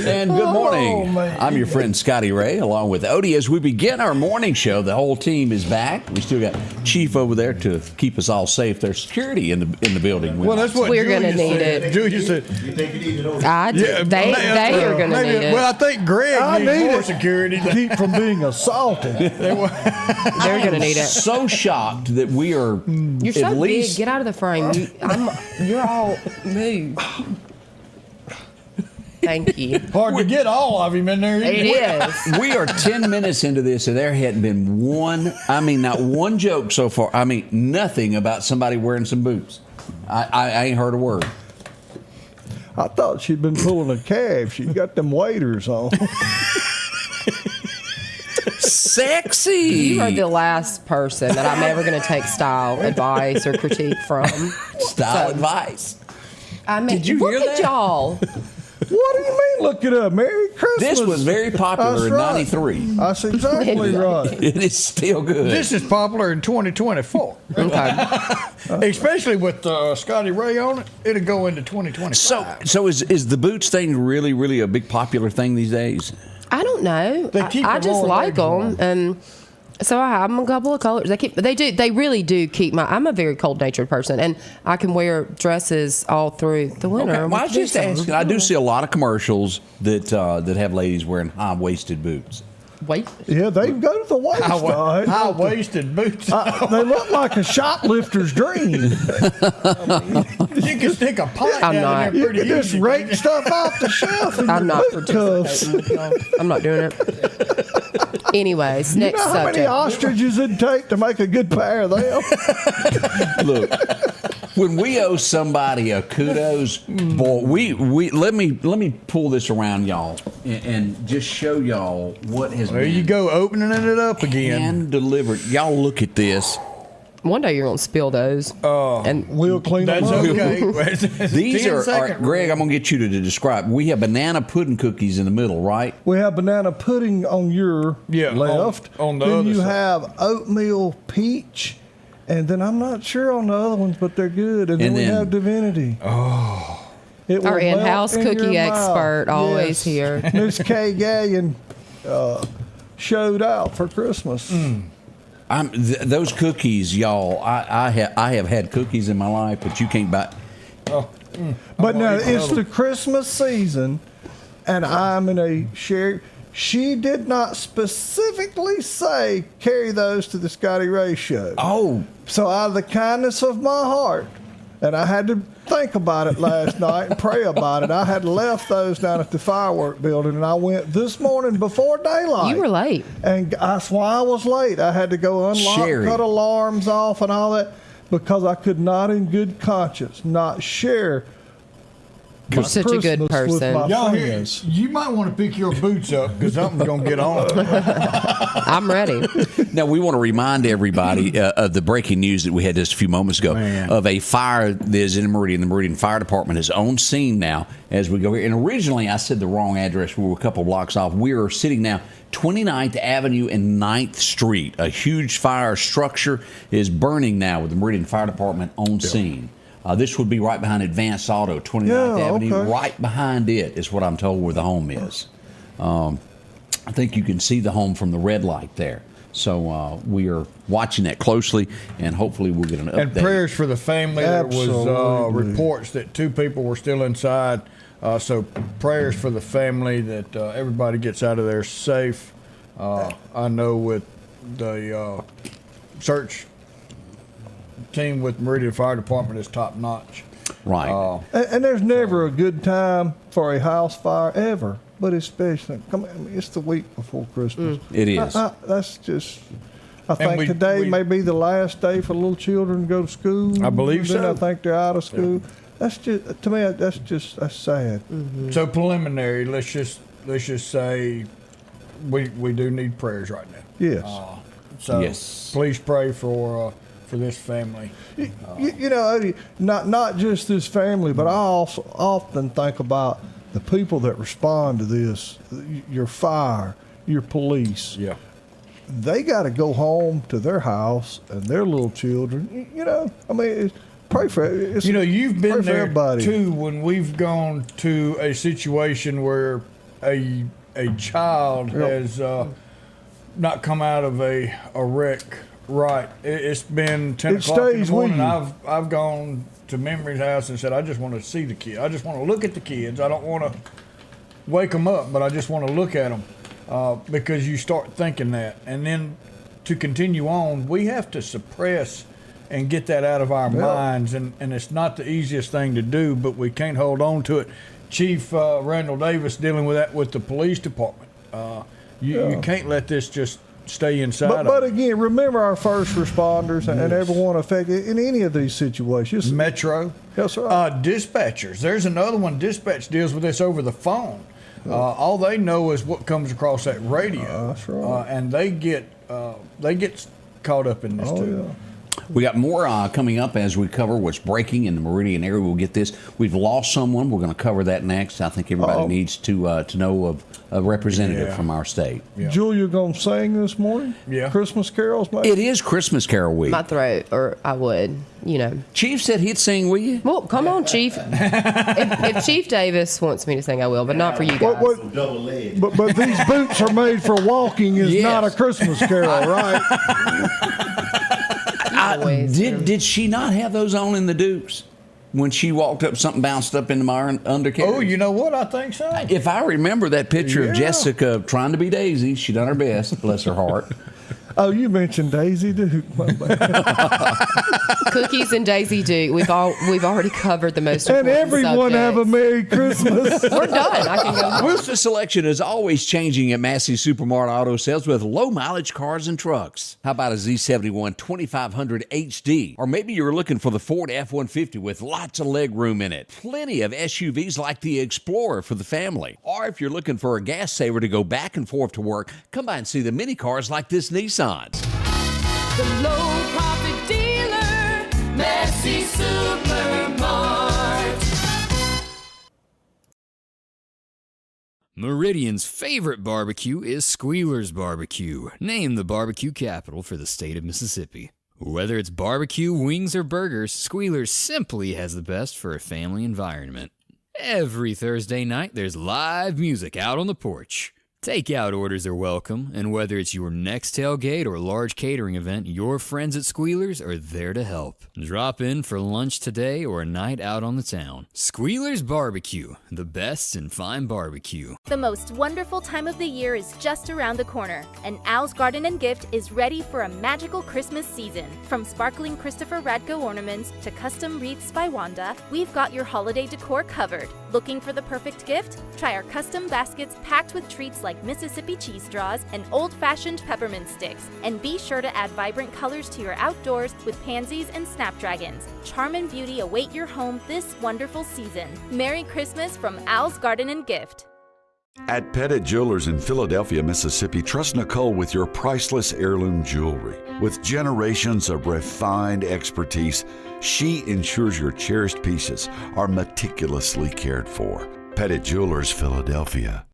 And good morning. I'm your friend Scotty Ray, along with Odie. As we begin our morning show, the whole team is back. We still got Chief over there to keep us all safe. There's security in the building. Well, that's what we're going to need it. Julia said. You think you need it over? They are going to need it. Well, I think Greg needs more security to keep from being assaulted. They're going to need it. So shocked that we are. You're so big. Get out of the frame. You're all moved. Thank you. Hard to get all of him in there. It is. We are 10 minutes into this, and there hadn't been not one joke so far. I mean, nothing about somebody wearing some boots. I ain't heard a word. I thought she'd been pulling a calf. She got them waders on. Sexy. You are the last person that I'm ever going to take style advice or critique from. Style advice. I mean, Did you hear look at that? y'all. What do you mean, look it up? Merry Christmas. This was very popular in right. 93. That's exactly right. It is still good. This is popular in 2024. Okay. Especially with Scotty Ray on it, it'll go into 2025. So is the boots thing really, really a big popular thing these days? I don't know. I just like them, and so I have them a couple of colors. They really do keep I'm a very cold-natured person, and I can wear dresses all through the winter. Okay. Well, I was just asking. I do see a lot of commercials that have ladies wearing high-waisted boots. Wait. Yeah, they go to the waist. High-waisted boots. They look like a shoplifter's dream. You can stick a pipe down in there You pretty can just easy. rake stuff off the shelf in I'm your not boot cuffs. participating with y'all. I'm not doing it. Anyways, You next know how many subject. ostriches it'd take to make a good pair of them? Look, when we owe somebody a kudos, boy, let me pull this around, y'all, and just show y'all what has There been you go, opening it up again. hand delivered. Y'all look at this. One day you're going to spill those. And We'll clean them That's up. okay. These are Greg, I'm going to get you to describe. We have banana pudding cookies in the middle, right? We have banana pudding on your left. on the then other you side. have oatmeal peach. And then I'm not sure on the other ones, but they're good. And then we have divinity. Oh. It will our melt in-house in cookie your mouth. expert Yes. always here. Miss Kay Gallion showed out for Christmas. Those cookies, y'all. I have had cookies in my life, but you can't buy. But now it's the Christmas season, and I'm in a share. She did not specifically say carry those to the Scotty Ray show. Oh, So out of the kindness of my heart, and I had to think about it last night and pray about it, I had left those down at the firework building, and I went this morning before daylight. You were late. And that's why I was late. I had to go unlock, cut alarms off and all that, because I could not in good conscience not share You're such a good Christmas with person. my Y'all here, friends. you might want to pick your boots up because something's going to get on. I'm ready. now we want to remind everybody of the breaking news that we had just a few moments ago of a fire that is in Meridian. The Meridian Fire Department is on scene now as we go here. And originally I said the wrong address. We were a couple blocks off. We are sitting now 29th Avenue and 9th Street. A huge fire structure is burning now with the Meridian Fire Department on scene. This would be right behind Advanced Auto, 29th Avenue. Okay. Right behind it is what I'm told where the home is. I think you can see the home from the red light there. So we are watching that closely, and hopefully we'll get an update. And prayers for the family. Absolutely. There was reports that 2 people were still inside. So prayers for the family that everybody gets out of there safe. I know with the search team with Meridian Fire Department is top notch. Right. And there's never a good time for a house fire ever, but especially, it's the week before Christmas. It is. That's just, I think today we may be the last day for little children to go to school. I believe then so. I think they're out of school. Yeah. That's just, to me, that's sad. Mm-hmm. So preliminary, let's just say we do need prayers right now. Yes. So Yes. please pray for this family. You know, not just this family, but I also often think about the people that respond to this. Your fire, your police. Yeah. They got to go home to their house and their little children. You know, I mean, pray for it. You've been there everybody. too when we've gone to a situation where a child has not come out of a wreck right. It's been 10 o'clock in the morning. I've gone to Memory's house and said, I just want to see the kid. I just want to look at the kids. I don't want to wake them up, but I just want to look at them. Because you start thinking that. And then to continue on, we have to suppress and get that out of our minds. And it's not the easiest thing to do, but we can't hold on to it. Chief Randall Davis dealing with that with the police department. You can't let this just stay inside. But again, remember our first responders and everyone affected in any of these situations. Metro. Yes, sir. Dispatchers. There's another one. Dispatch deals with this over the phone. All they know is what comes across that radio. That's right. And they get caught up in this too. Yeah. We got more coming up as we cover what's breaking in the Meridian area. We'll get this. We've lost someone. We're going to cover that next. I think everybody needs to know of a representative from our state. Yeah. Julia going to sing this morning? Yeah. Christmas carols, maybe? It is Christmas Carol week. My throat, or I would, you know. Chief said he'd sing, will you? Well, come on, Chief. if Chief Davis wants me to sing, I will, but not for you guys. Double leg. But these boots are made for walking is Yes. not a Christmas carol, right? Did she not have those on in the Dukes? When she walked up, something bounced up into my undercarriage. Oh, you know what? I think so. If I remember that picture of Yeah. Jessica trying to be Daisy, she done her best, bless her heart. Oh, you mentioned Daisy Duke. My bad. Cookies and Daisy Duke. We've already covered the most And important everyone have a subjects. Merry Christmas. We're done. I can go home. Rooster selection is always changing at Massey Supermart Auto Sales with low mileage cars and trucks. How about a Z71 2500 HD? Or maybe you're looking for the Ford F-150 with lots of leg room in it. Plenty of SUVs like the Explorer for the family. Or if you're looking for a gas saver to go back and forth to work, come by and see the mini cars like this Nissan. The low profit dealer, Massey Supermart. Meridian's favorite barbecue is Squealer's Barbecue, named the barbecue capital for the state of Mississippi. Whether it's barbecue, wings, or burgers, Squealer's simply has the best for a family environment. Every Thursday night, there's live music out on the porch. Takeout orders are welcome, and whether it's your next tailgate or large catering event, your friends at Squealer's are there to help. Drop in for lunch today or a night out on the town. Squealer's Barbecue, the best in fine barbecue. The most wonderful time of the year is just around the corner, and Al's Garden and Gift is ready for a magical Christmas season. From sparkling Christopher Radko ornaments to custom wreaths by Wanda, we've got your holiday decor covered. Looking for the perfect gift? Try our custom baskets packed with treats like Mississippi cheese straws and old-fashioned peppermint sticks. And be sure to add vibrant colors to your outdoors with pansies and snapdragons. Charm and beauty await your home this wonderful season. Merry Christmas from Al's Garden and Gift. At Pettit Jewelers in Philadelphia, Mississippi, trust Nicole with your priceless heirloom jewelry. With generations of refined expertise, she ensures your cherished pieces are meticulously cared for. Pettit Jewelers, Philadelphia.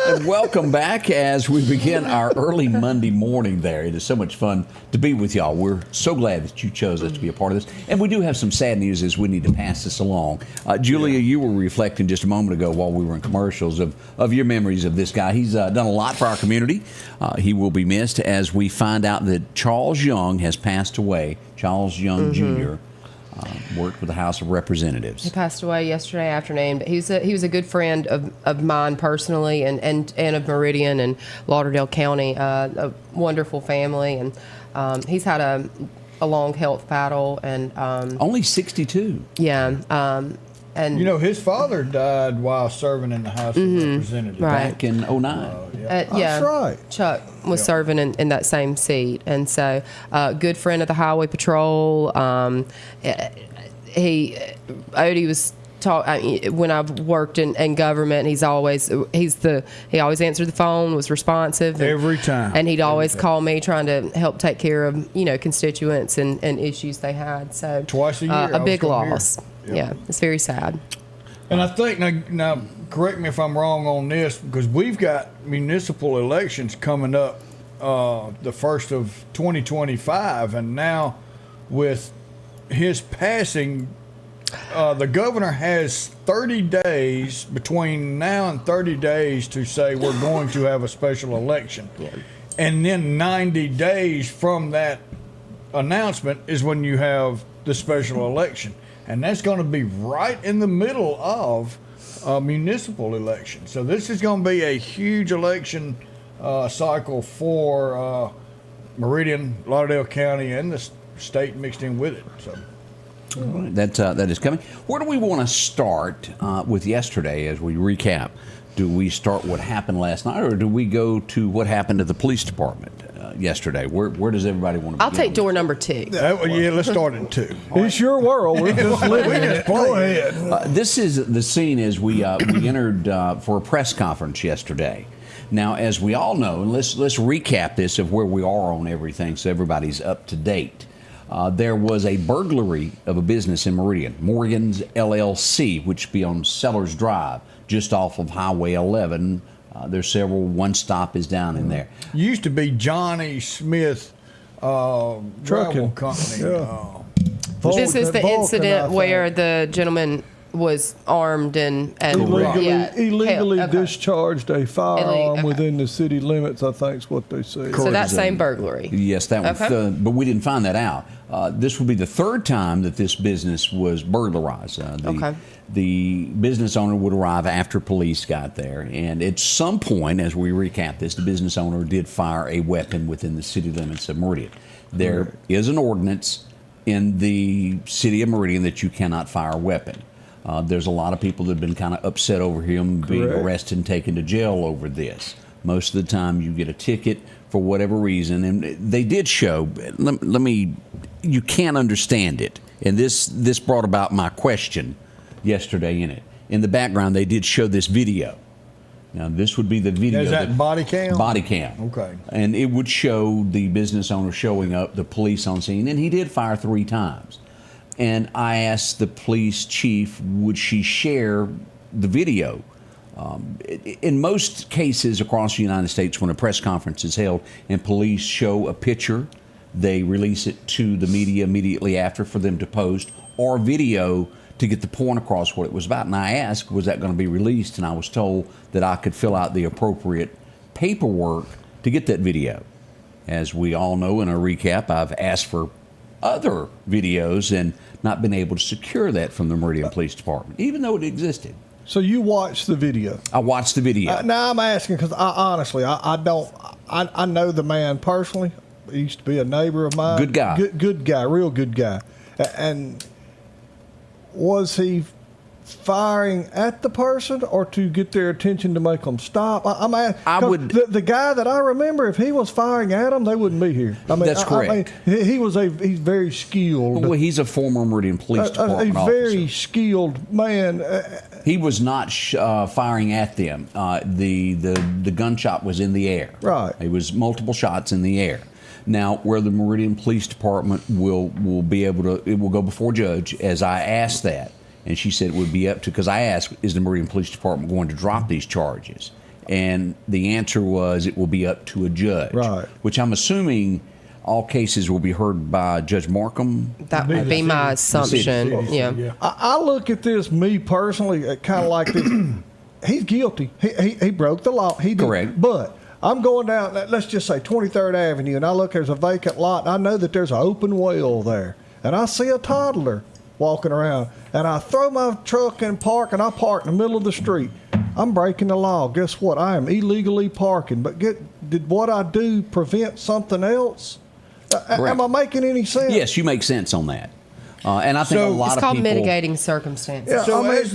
And welcome back as we begin our early Monday morning there. It is so much fun to be with y'all. We're so glad that you chose us to be a part of this. And we do have some sad news as we need to pass this along. Julia, you were reflecting just a moment ago while we were in commercials of your memories of this guy. He's done a lot for our community. He will be missed as we find out that Charles Young has passed away. Charles Young Jr. Worked with the House of Representatives. He passed away yesterday afternoon. But he was a good friend of mine personally, and of Meridian and Lauderdale County. A wonderful family, and he's had a long health battle, and only 62. yeah. And his father died while serving in the House of Representatives. Right. Back in 09. That's right. Chuck was serving in that same seat, and so good friend of the Highway Patrol. Odie was when I've worked in government, he always answered the phone, was responsive Every time. and he'd always call me trying to help take care of constituents and issues they had. So Twice a year, a big I was loss. Yep. Yeah, it's very sad. And I think now, correct me if I'm wrong on this, because we've got municipal elections coming up, the first of 2025, and now with his passing, the governor has 30 days between now and 30 days to say we're going to have a special election. Yeah. And then 90 days from that announcement is when you have the special election. And that's going to be right in the middle of a municipal election. So this is going to be a huge election cycle for Meridian, Lauderdale County, and the state mixed in with it. So. All right, that is coming. Where do we want to start with yesterday as we recap? Do we start what happened last night, or do we go to what happened to the police department yesterday? Where does everybody want to I'll begin? take door number 2. Let's start at 2. It's your world. We're just living in it. Go ahead. This is the scene as we entered for a press conference yesterday. Now, as we all know, and let's recap this of where we are on everything so everybody's up to date. There was a burglary of a business in Meridian, Morgan's LLC, which be on Sellers Drive, just off of Highway 11. There's several. One stop is down in there. Used to be Johnny Smith Travel Company. Yeah. This is the Vulcan, I incident think. where the gentleman was armed and illegally okay. discharged a firearm Okay. within the city limits, I think is what they say. So that same burglary. Yes, that was. Okay. But we didn't find that out. This will be the third time that this business was burglarized. Okay. The business owner would arrive after police got there, and at some point, as we recap this, the business owner did fire a weapon within the city limits of Meridian. There is an ordinance in the city of Meridian that you cannot fire a weapon. There's a lot of people that have been kind of upset over him being arrested and taken to jail over this. Most of the time you get a ticket for whatever reason, and they did show, you can't understand it. And this brought about my question yesterday in it. In the background, they did show this video. Now, this would be the video. Is that body cam? Body cam. Okay. And it would show the business owner showing up, the police on scene, and he did fire 3 times. And I asked the police chief, would she share the video? In most cases across the United States, when a press conference is held and police show a picture, they release it to the media immediately after for them to post, or video to get the point across what it was about. And I asked, was that going to be released? And I was told that I could fill out the appropriate paperwork to get that video. As we all know, in a recap, I've asked for other videos and not been able to secure that from the Meridian Police Department, even though it existed. So you watched the video? I watched the video. Now I'm asking because I know the man personally. He used to be a neighbor of mine. Good guy. Good guy, real good guy. And was he firing at the person or to get their attention to make them stop? The guy that I remember, if he was firing at them, they wouldn't be here. That's correct. He's very skilled. Well, he's a former Meridian Police Department a very officer. skilled man. He was not firing at them. The gunshot was in the air. Right. It was multiple shots in the air. Now, where the Meridian Police Department will be able to, it will go before judge, as I asked that. And she said it would be up to, because I asked, is the Meridian Police Department going to drop these charges? And the answer was it will be up to a judge. Right. Which I'm assuming all cases will be heard by Judge Markham. That would be my assumption. Yeah. I look at this, me personally, kind of like this. He's guilty. He broke the law. He did. Correct. But I'm going down, let's just say 23rd Avenue, and I look, there's a vacant lot, and I know that there's an open well there. And I see a toddler walking around, and I throw my truck in park, and I park in the middle of the street. I'm breaking the law. Guess what? I am illegally parking. But did what I do prevent something else? Am I making any sense? Yes, you make sense on that. And I think a lot It's of called people, mitigating circumstances. Yeah. So I mean, as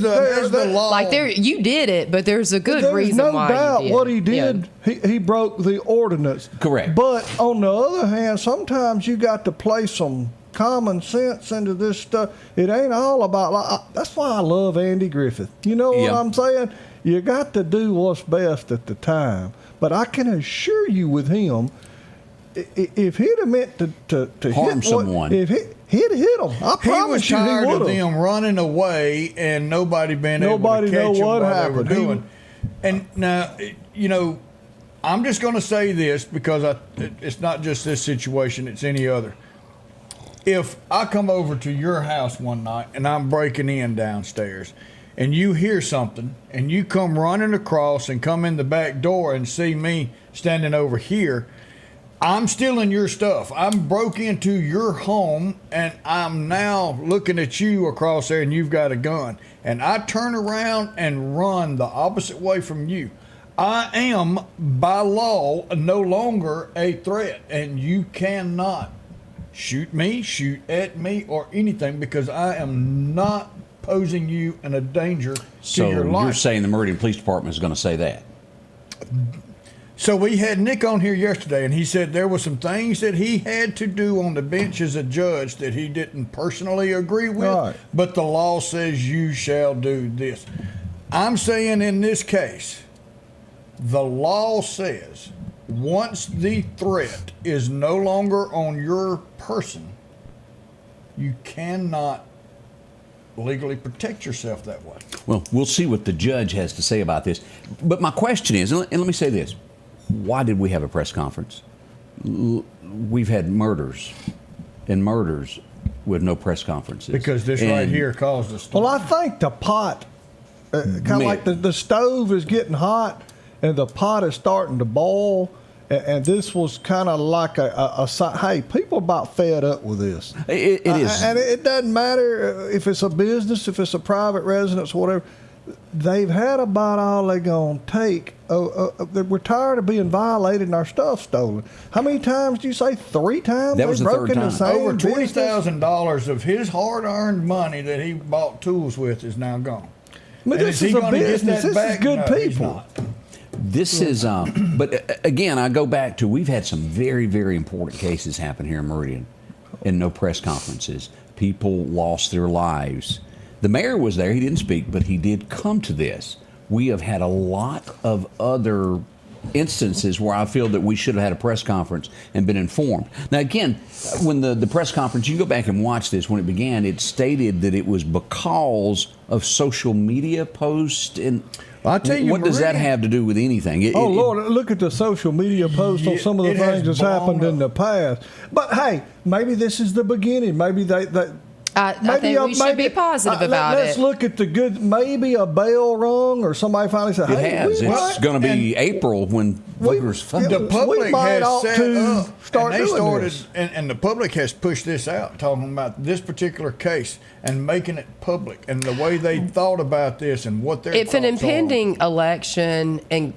the law, Like you did it, but there's a good There's reason no why doubt you did. what he did. He broke the ordinance. Correct. But on the other hand, sometimes you got to play some common sense into this stuff. It ain't all about. That's why I love Andy Griffith. You know what Yeah. I'm saying? You got to do what's best at the time. But I can assure you, with him, if he'd have meant to Harm hit someone. if he'd hit him, I he promise was you, he tired would of have. them running away and nobody being Nobody able to know catch them what while happened. they He were doing. And now, I'm just going to say this because it's not just this situation; it's any other. If I come over to your house one night and I'm breaking in downstairs, and you hear something, and you come running across and come in the back door and see me standing over here, I'm stealing your stuff. I'm broke into your home, and I'm now looking at you across there, and you've got a gun. And I turn around and run the opposite way from you. I am, by law, no longer a threat, and you cannot shoot me, shoot at me, or anything, because I am not posing you in a danger so to your life. you're saying the Meridian Police Department is going to say that? So we had Nick on here yesterday, and he said there were some things that he had to do on the bench as a judge that he didn't personally agree with, Right. but the law says you shall do this. I'm saying in this case, the law says once the threat is no longer on your person, you cannot legally protect yourself that way. Well, we'll see what the judge has to say about this. But my question is, and let me say this, why did we have a press conference? We've had murders with no press conferences. Because this right And- here caused the storm. Well, I think the pot, kind of like the stove is getting hot and the pot is starting to boil. And this was kind of like a sign. Hey, people about fed up with this. It is. And it doesn't matter if it's a business, if it's a private residence, whatever. They've had about all they're going to take. We're tired of being violated and our stuff stolen. How many times did you say? 3 times? That was they the broke third into time. same Over business? $20,000 of his hard-earned money that he bought tools with is now gone. But And this is is he a gonna get business. that This is back? good No, he's people. not. This is, but again, I go back to we've had some very, very important cases happen here in Meridian, and no press conferences. People lost their lives. The mayor was there; he didn't speak, but he did come to this. We have had a lot of other instances where I feel that we should have had a press conference and been informed. Now, again, when the press conference, you go back and watch this. When it began, it stated that it was because of social media posts and. I'll tell you, what does that Meridian- have to do with anything? Lord, look at the social media posts on Yeah, some of the it has things that's blown happened in up. the past. But hey, maybe this is the beginning. Maybe they I think we should be positive about let's it. look at the good. Maybe a bell rung or somebody finally said, It "Hey, has. we It's might- going to be April when voters vote. The public we might has ought set to up, start and they doing started, this." and the public has pushed this out, talking about this particular case and making it public, and the way they thought about this and what their If an thoughts are. impending election and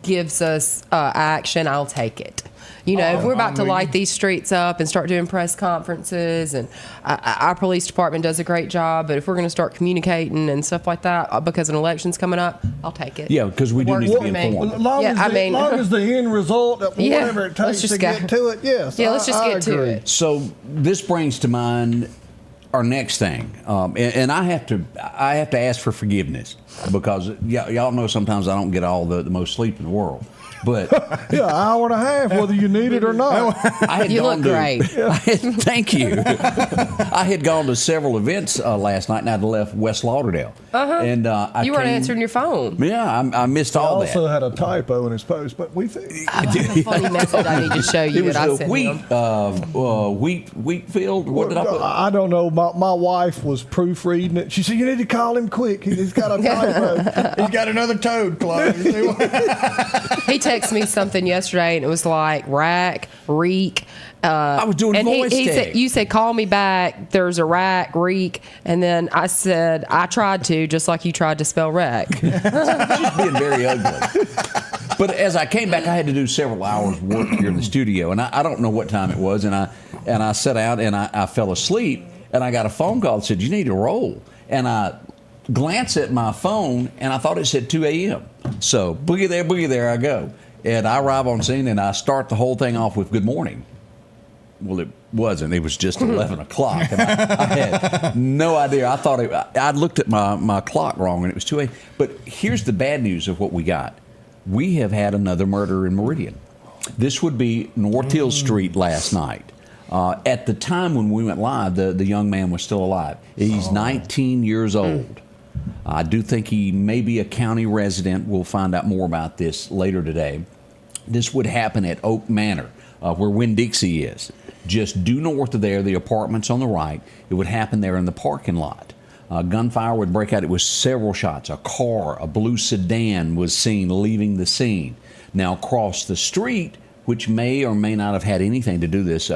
gives us action, I'll take it. You know, if we're about to light these streets up and start doing press conferences, and our police department does a great job, but if we're going to start communicating and stuff like that because an election's coming up, I'll take it. Yeah, because we do Works need to for be me. informed. As long, Yeah, as I the, mean- long as the end result, Yeah, whatever it let's takes just to go. get to it, yes. Yeah, let's just I get to agree. it. So this brings to mind our next thing, and I have to ask for forgiveness because y'all know sometimes I don't get all the most sleep in the world. But Yeah, hour and a half, whether you need it or not. I had You gone look to, great. Thank you. I had gone to several events last night, and I'd left West Lauderdale. And I You weren't came- answering your phone. Yeah, I missed He all also that. had a typo in his post, but we think. I have a funny message I need to show It you was that I a sent wheat, him. wheat field. What did I put? I don't know. My wife was proofreading it. She said, "You need to call him quick. He's got a typo." He's got another toad, Claude. He texted me something yesterday, and it was like rack, reek. I was doing and voice he tag. said, "You said call me back. There's a rack, reek." And then I said, "I tried to, just like you tried to spell wreck." Just being very ugly. But as I came back, I had to do several hours work here in the studio, and I don't know what time it was, and I sat out and I fell asleep. and I got a phone call that said, you need to roll. And I glanced at my phone, and I thought it said 2 a.m. So boogie there I go. And I arrive on scene, and I start the whole thing off with good morning. Well, it wasn't. It was just 11 o'clock. And I had no idea. I thought I looked at my clock wrong, and it was 2 a.m. But here's the bad news of what we got. We have had another murder in Meridian. This would be North Hill Street last night. At the time when we went live, the young man was still alive. He's 19 years old. I do think he may be a county resident. We'll find out more about this later today. This would happen at Oak Manor, where Winn-Dixie is. Just due north of there, the apartments on the right. It would happen there in the parking lot. Gunfire would break out. It was several shots. A car, a blue sedan was seen leaving the scene. Now, across the street, which may or may not have had anything to do with this,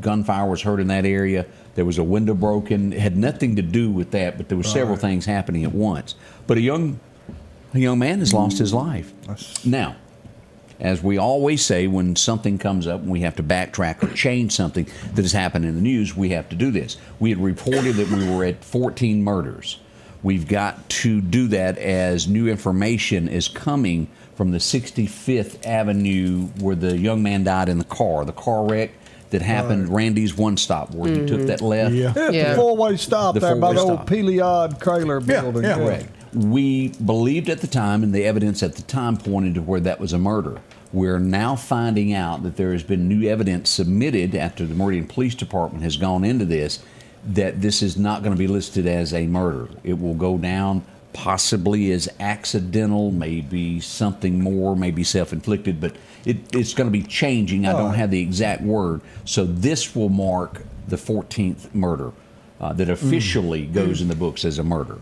gunfire was heard in that area. There was a window broken. It had nothing to do with that, but there were several things happening at once. But a young man has lost his life. Now, as we always say, when something comes up and we have to backtrack or change something that has happened in the news, we have to do this. We had reported that we were at 14 murders. We've got to do that as new information is coming from the 65th Avenue where the young man died in the car wreck that happened, Randy's One Stop, where he took that left. The four-way stop The there by the four-way old stop. Peliod Trailer building. Correct. We believed at the time, and the evidence at the time pointed to where that was a murder. We're now finding out that there has been new evidence submitted after the Meridian Police Department has gone into this, that this is not going to be listed as a murder. It will go down possibly as accidental, maybe something more, maybe self-inflicted, but it's going to be changing. I don't have the exact word. So this will mark the 14th murder that officially goes in the books as a murder.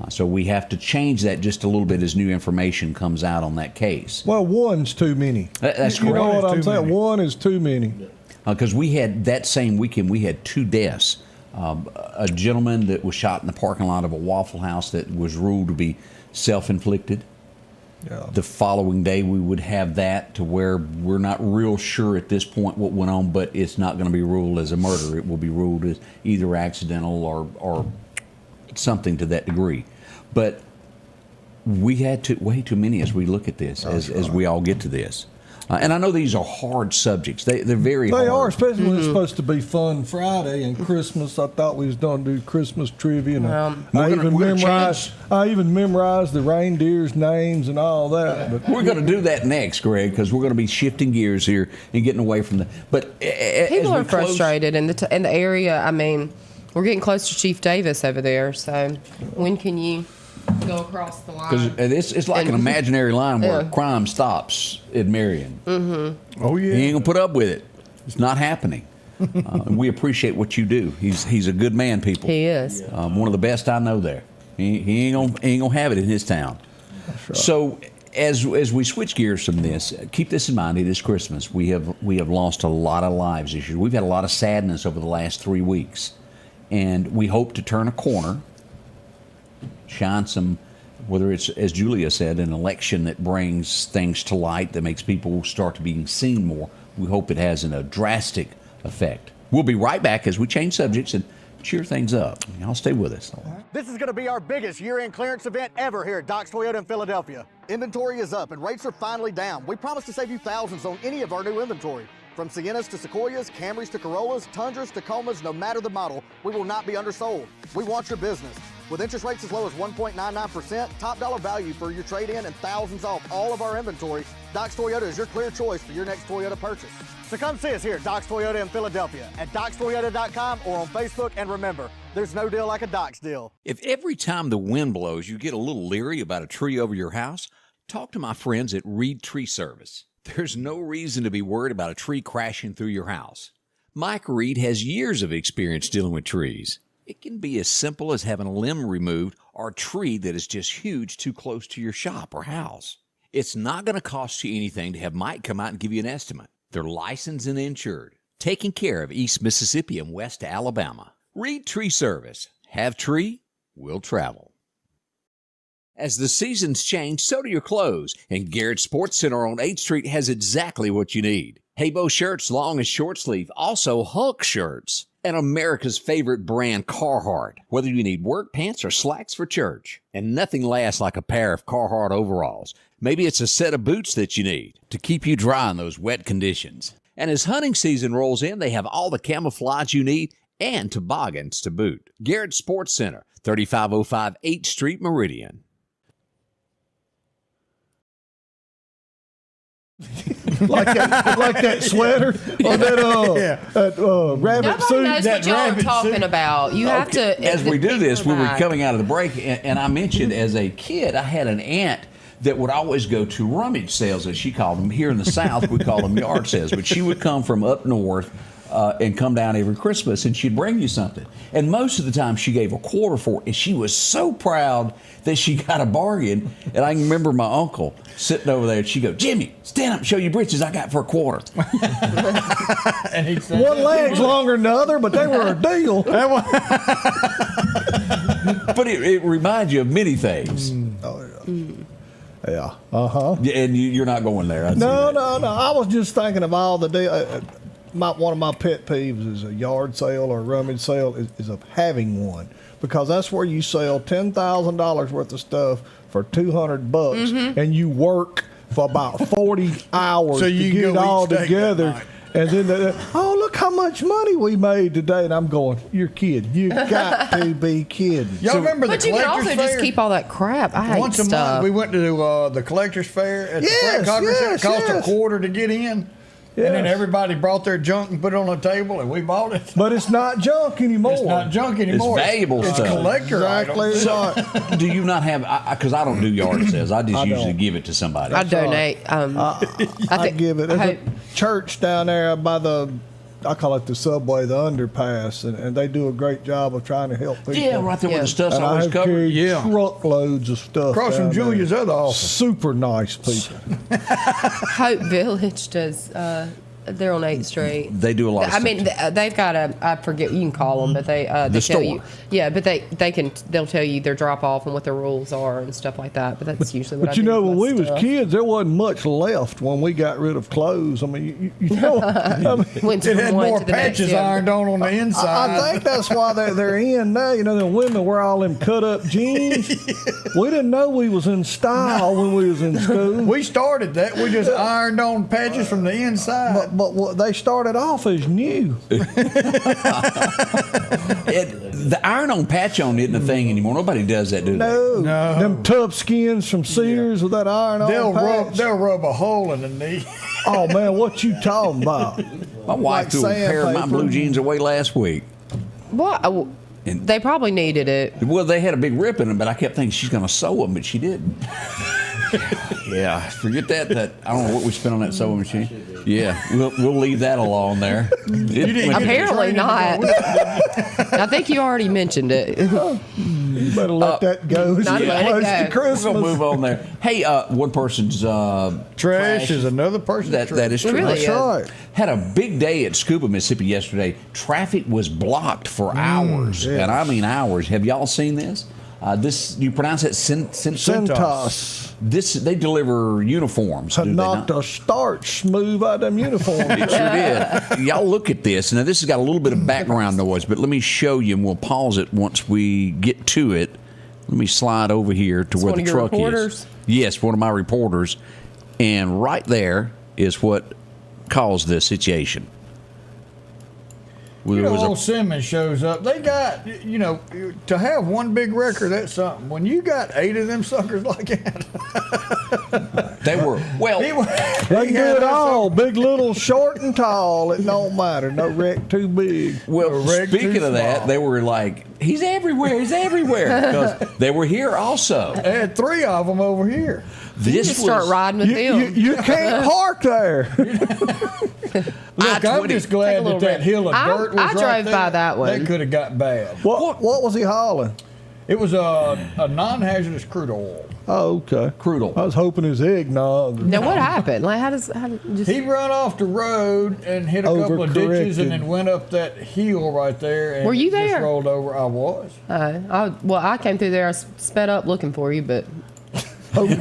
So we have to change that just a little bit as new information comes out on that case. Well, one's too many. That's You know correct. what I'm saying? One is too many. Because we had, that same weekend, we had 2 deaths. A gentleman that was shot in the parking lot of a Waffle House that was ruled to be self-inflicted. Yeah. The following day, we would have that to where we're not real sure at this point what went on, but it's not going to be ruled as a murder. It will be ruled as either accidental or something to that degree. But we had way too many as we look at this, as we all get to this. And I know these are hard subjects. They're very hard. They are, especially when it's supposed to be Fun Friday and Christmas. I thought we was going to do Christmas trivia. And I even memorized the reindeers' names and all that. But we're going to do that next, Greg, because we're going to be shifting gears here and getting away from the. But people are frustrated in the area. I mean, we're getting close to Chief Davis over there. So when can you go across the line? Because it's like an imaginary line where crime stops in Marion. Mm-hmm. Oh, yeah. He ain't gonna put up with it. It's not happening. And we appreciate what you do. He's a good man, people. He is. One of the best I know there. He ain't gonna have it in his town. That's right. So as we switch gears from this, keep this in mind. It is Christmas. We have lost a lot of lives this year. We've had a lot of sadness over the last 3 weeks, and we hope to turn a corner. Shine some, whether it's, as Julia said, an election that brings things to light, that makes people start to be seen more. We hope it has a drastic effect. We'll be right back as we change subjects and cheer things up. Y'all stay with us. This is going to be our biggest year-end clearance event ever here at Doc's Toyota in Philadelphia. Inventory is up and rates are finally down. We promise to save you thousands on any of our new inventory. From Siennas to Sequoias, Camrys to Corollas, Tundras to Comas, no matter the model, we will not be undersold. We want your business. With interest rates as low as 1.99%, top dollar value for your trade-in, and thousands off all of our inventory, Doc's Toyota is your clear choice for your next Toyota purchase. So come see us here at Doc's Toyota in Philadelphia at docstoyota.com or on Facebook. And remember, there's no deal like a Doc's deal. If every time the wind blows you get a little leery about a tree over your house, talk to my friends at Reed Tree Service. There's no reason to be worried about a tree crashing through your house. Mike Reed has years of experience dealing with trees. It can be as simple as having a limb removed or a tree that is just huge too close to your shop or house. It's not going to cost you anything to have Mike come out and give you an estimate. They're licensed and insured, taking care of East Mississippi and West Alabama. Reed Tree Service. Have tree, we'll travel. As the seasons change, so do your clothes, and Garrett Sports Center on 8th Street has exactly what you need. Haybo shirts, long and short sleeve. Also Hulk shirts. And America's favorite brand, Carhartt. Whether you need work pants or slacks for church. And nothing lasts like a pair of Carhartt overalls. Maybe it's a set of boots that you need to keep you dry in those wet conditions. And as hunting season rolls in, they have all the camouflage you need and toboggans to boot. Garrett Sports Center, 3505 8th Street, Meridian. like that sweater or that rabbit Nobody suit. knows what y'all are talking about. You have to. As we do this, we were back. coming out of the break, and I mentioned as a kid, I had an aunt that would always go to rummage sales, as she called them. Here in the South, we call them yard sales. But she would come from up north and come down every Christmas, and she'd bring you something. And most of the time, she gave a quarter for it, and she was so proud that she got a bargain. And I can remember my uncle sitting over there, and she'd go, "Jimmy, stand up and show your britches I got for a quarter." And he'd say, One leg's longer than the other, but they were a deal. But it reminds you of many things. Oh, yeah. Yeah. Uh-huh. And you're not going there. I'd No. say that. I was just thinking of all the deals. One of my pet peeves is a yard sale or a rummage sale is of having one, because that's where you sell $10,000 worth of stuff for $200, and you work for about 40 hours So to you get it go all eat steak that together. night. And then, oh, look how much money we made today. And I'm going, you're kidding. You got to be kidding. Y'all remember the But you can collector's also fair? just keep all that crap. I hate Once a stuff. month, we went to the collector's fair at the Frank Cochran Center. It cost a quarter to get in. And then Yes. everybody brought their junk and put it on the table, and we bought it. But it's not junk anymore. It's not junk anymore. valuable it's stuff. collector Exactly items. right. Do you not have? Because I don't do yard sales. I just I usually don't. give it to somebody. I donate. I give it. There's a church down there by I call it the subway, the underpass, and they do a great job of trying to help people. Yeah, right there where Yeah. the stuff's And I always have covered. carried Yeah. truckloads of stuff. Across from down there. Julia's other office. Super nice people. Hope Village does. They're on 8th Street. They do a lot of I stuff. mean, they've got I forget, you can call them, but they The tell store. you. Yeah, but they'll tell you their drop off and what their rules are and stuff like that. But that's usually what I But you do know, with when my we was stuff. kids, there wasn't much left when we got rid of clothes. I mean, you know, I mean, Went It from had one more to the next, patches yeah. ironed on the inside. I think that's why they're in now. You know, the women wear all them cut up jeans. We didn't know we was in style when we was in school. We started that. We just ironed on patches from the inside. But what they started off as new. The iron-on patch-on isn't a thing anymore. Nobody does that, do they? No, them tub skins from Sears with that iron They'll on patch. rub a hole in the knee. Oh man, what you talking about? My wife Like threw a pair of my sandpaper. blue jeans away last week. What? And- They probably needed it. Well, they had a big rip in them, but I kept thinking she's going to sew them, but she didn't. Yeah, forget that. I don't know what we spent on that sewing machine. Yeah, we'll leave that alone there. Apparently not. I think you already mentioned it. You better let that go. It's Not getting let it close go. to We're Christmas. gonna move on there. Hey, one person's Trash is another person's that trash. is true. really That's is. right. Had a big day at Scooba, Mississippi yesterday. Traffic was blocked for hours, yes. and I mean hours. Have y'all seen this? This you pronounce it Centos. They deliver uniforms. To do they knock not? the starch smooth out them uniforms. It sure did. Y'all look at this. Now, this has got a little bit of background noise, but let me show you, and we'll pause it once we get to it. Let me slide over here to where one the of your truck reporters? is. Yes, one of my reporters. And right there is what caused this situation. Well, You there know, was a- old Simmons shows up. They got, to have one big record, that's something. When you got 8 of them suckers like that, they were, well, he They can do it all. Big, little, short, and tall. It don't matter. No wreck too big. well, Rig speaking too of that, small. they were like, he's everywhere, because they were here also. They had 3 of them over here. You This just start was riding with them. You can't park there. Look, I'm I-20. just glad Take a little that rip. hill of I- dirt was I right drove there. by that one. That could have got bad. What was he hauling? It was a non-hazardous crude oil. Oh, okay. Crude oil. I was hoping it was eggnog. Now what happened? Like how does just He run off the road and hit a couple of ditches and then went up that hill right there. And Were you it just there? rolled over. I was. I came through there. I sped up looking for you, but Hoping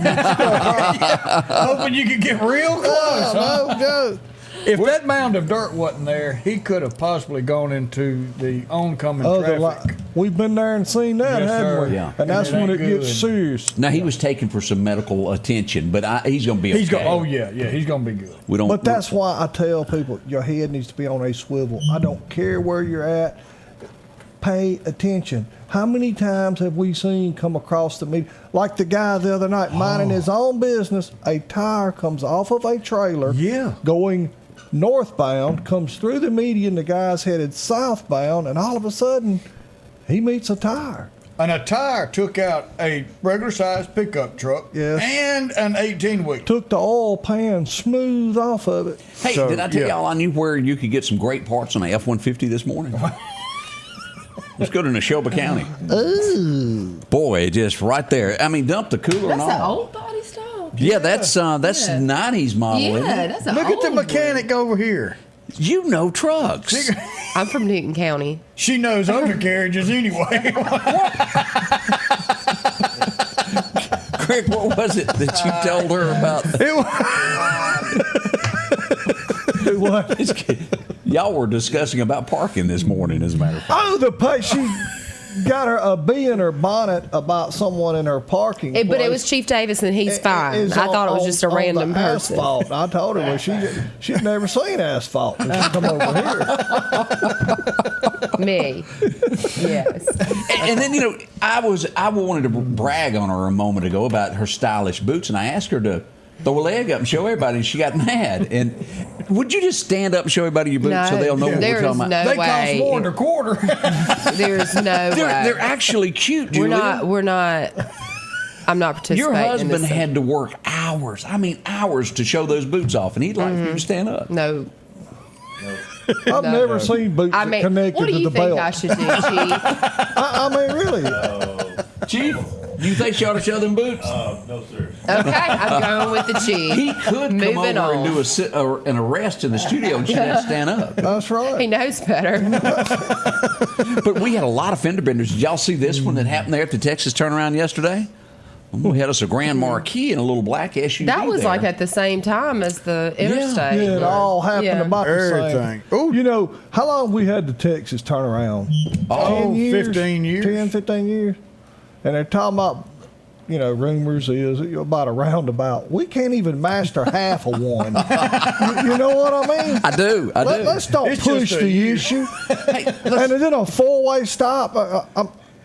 you could get real close. huh? No joke. If that mound of dirt wasn't there, he could have possibly gone into the oncoming traffic. We've been there and seen that, Yes, haven't sir. we? Yeah. And that's And it when ain't it gets good. serious. Now he was taken for some medical attention, but he's going to be okay. He's going. Oh yeah, he's going to be good. We don't. But that's why I tell people your head needs to be on a swivel. I don't care where you're at. Pay attention. How many times have we seen come across the media? Like the guy the other night minding his own business, a tire comes off of a trailer going northbound, comes through the median, the guy's headed southbound, and all of a sudden he meets a tire. And a tire took out a regular-sized pickup truck and an 18-wheel. Took the oil pan smooth off of it. Hey, So, did I tell yeah. y'all I knew where you could get some great parts on a F-150 this morning? Let's go to Neshoba County. Ooh. Boy, just right there. I mean, dump the cooler and That's an all. old body stuff. Yeah, that's 90s model, isn't Yeah, it? that's an Look at the old mechanic over here. You know trucks. I'm from Newton County. She knows undercarriages anyway. Craig, what was it that you told her about? Y'all were discussing about parking this morning, as a matter of fact. Oh, she got her a bee in her bonnet about someone in her parking But place. it was Chief Davis, and he's fine. Is I thought it was just a on random the person. Asphalt. I told her, well, she'd never seen asphalt until she come over here. Me. Yes. And then, I wanted to brag on her a moment ago about her stylish boots, and I asked her to throw a leg up and show everybody, and she got mad. And would you just stand up and show everybody your boots so they'll know what we're talking about? They cost more than a quarter. There's no way. They're actually cute, Julia. We're not. I'm not participating. Your in husband this. had to work hours to show those boots off, and he'd like you to stand up. No. I've never seen boots I mean, connected what do to you the think belt. I should do, Chief? I mean, really. Chief, do you think she ought to show them boots? No, sir. Okay, I'm going with the Chief. He could come Moving over on. and do an arrest in the studio, and she'd have to stand up. That's right. He knows better. But we had a lot of fender benders. Did y'all see this one that happened there at the Texas turnaround yesterday? We had us a Grand Marquis and a little black SUV. That was there. like at the same time as the interstate. Yeah, it all happened Yeah. about the Everything. same. You know, how long we had the Texas turnaround? 10 years? 15 years. 10, 15 years? And they're talking about, rumors is about a roundabout. We can't even master half of one. you know what I mean? I do. Let's don't It's push just a the year. issue. And then a four-way stop.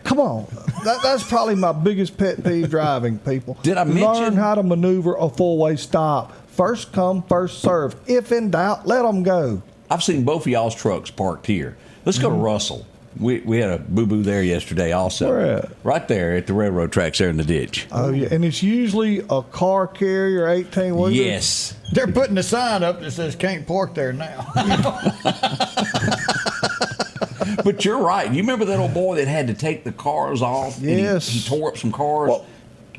Come on. That's probably my biggest pet peeve driving, people. Did I mention- Learn how to maneuver a four-way stop. First come, first serve. If in doubt, let them go. I've seen both of y'all's trucks parked here. Let's go to Russell. We had a boo-boo there yesterday also. Where at? Right there at the railroad tracks there in the ditch. Oh, yeah. And it's usually a car carrier, 18-wheeler. Yes. They're putting a sign up that says can't park there now. But you're right. You remember that old boy that had to take the cars off? And Yes. he tore up some cars?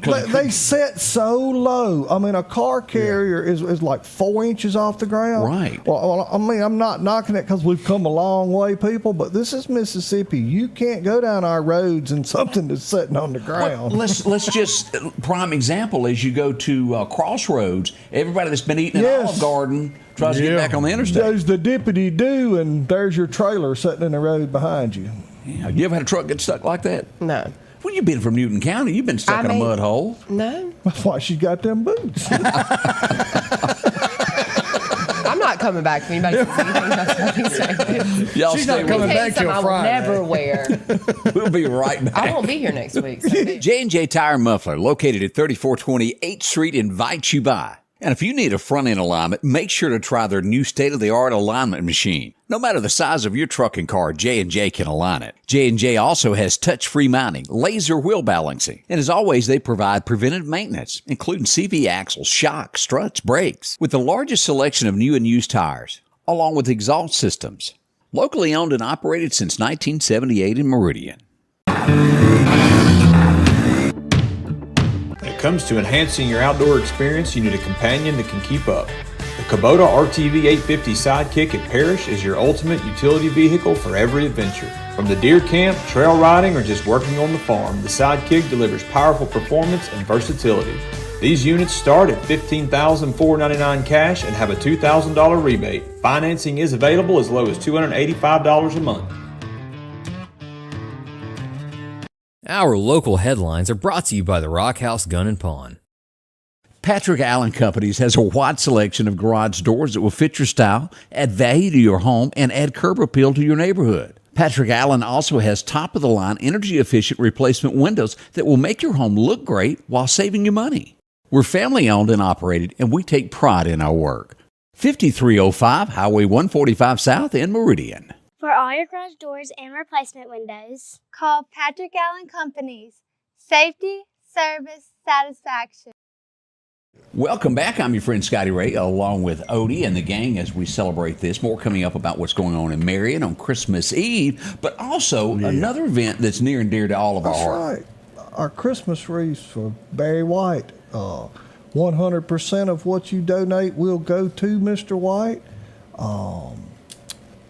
They set so low. I mean, a car carrier is like 4 inches off the ground. Right. Well, I mean, I'm not knocking it because we've come a long way, people, but this is Mississippi. You can't go down our roads and something that's sitting on the ground. Let's just prime example as you go to Crossroads. Everybody that's been eating at Olive Garden tries to get back on the interstate. There's the dippity do, and there's your trailer sitting in the road behind you. Yeah. You ever had a truck get stuck like that? No. Well, you've been from Newton County. You've been stuck in a mud hole. No. That's why she got them boots. I'm not coming back if anybody says anything about something. Y'all She's stay not with coming us. back till I will Friday. never wear. We'll be right back. I won't be here next week. So J&J Tire and Muffler, located at 3420 8th Street, invites you by. And if you need a front-end alignment, make sure to try their new state-of-the-art alignment machine. No matter the size of your truck and car, J&J can align it. J&J also has touch-free mounting, laser wheel balancing, and as always, they provide preventive maintenance, including CV axles, shocks, struts, brakes, with the largest selection of new and used tires, along with exhaust systems. Locally owned and operated since 1978 in Meridian. When it comes to enhancing your outdoor experience, you need a companion that can keep up. The Kubota RTV 850 Sidekick at Parrish is your ultimate utility vehicle for every adventure. From the deer camp, trail riding, or just working on the farm, the Sidekick delivers powerful performance and versatility. These units start at $15,499 cash and have a $2,000 rebate. Financing is available as low as $285 a month. Our local headlines are brought to you by the Rock House Gun and Pawn. Patrick Allen Companies has a wide selection of garage doors that will fit your style, add value to your home, and add curb appeal to your neighborhood. Patrick Allen also has top-of-the-line, energy-efficient replacement windows that will make your home look great while saving you money. We're family-owned and operated, and we take pride in our work. 5305 Highway 145 South in Meridian. For all your garage doors and replacement windows, call Patrick Allen Companies. Safety, service, satisfaction. Welcome back. I'm your friend Scotty Ray, along with Odie and the gang as we celebrate this. More coming up about what's going on in Marion on Christmas Eve, but also another event that's near and dear to all of our heart. That's right. Our Christmas wreaths for Barry White. 100% of what you donate will go to Mr. White.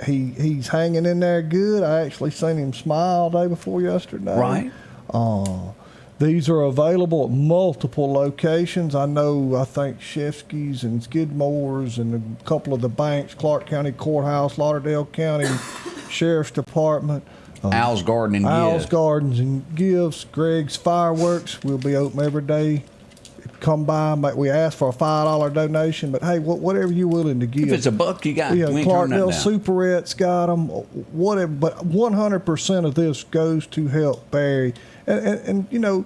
He's hanging in there good. I actually seen him smile day before yesterday. Right. These are available at multiple locations. I think Shefsky's and Skidmore's and a couple of the banks, Clark County Courthouse, Lauderdale County Sheriff's Department. Al's Garden and Al's Gifts. Gardens and Gifts. Greg's Fireworks. We'll be open every day. Come by. We ask for a $5 donation, but hey, whatever you're willing to give. If it's $1, you got it. Clarkdale Superette's got them. Whatever, but 100% of this goes to help Barry. And you know,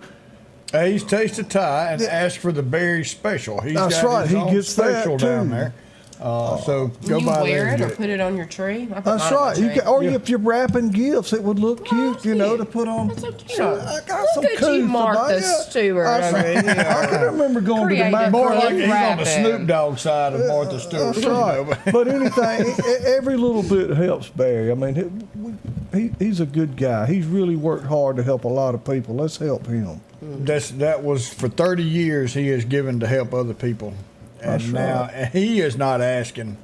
A's Taste of Thai and ask for the Barry Special. That's right. He gets special that down too. there. So go you by wear there it or and put it on your tree. That's right. If you're wrapping gifts, it would look cute, to put on. That's so cute. I got some Look at you, cool Martha Stewart. I can remember going to the Creative more like Gift he's on the wrapping. Snoop Dogg side of Martha Stewart. That's right. But anything, every little bit helps Barry. I mean, he's a good guy. He's really worked hard to help a lot of people. Let's help him. That was for 30 years he has given to help other people. And That's now he is not asking.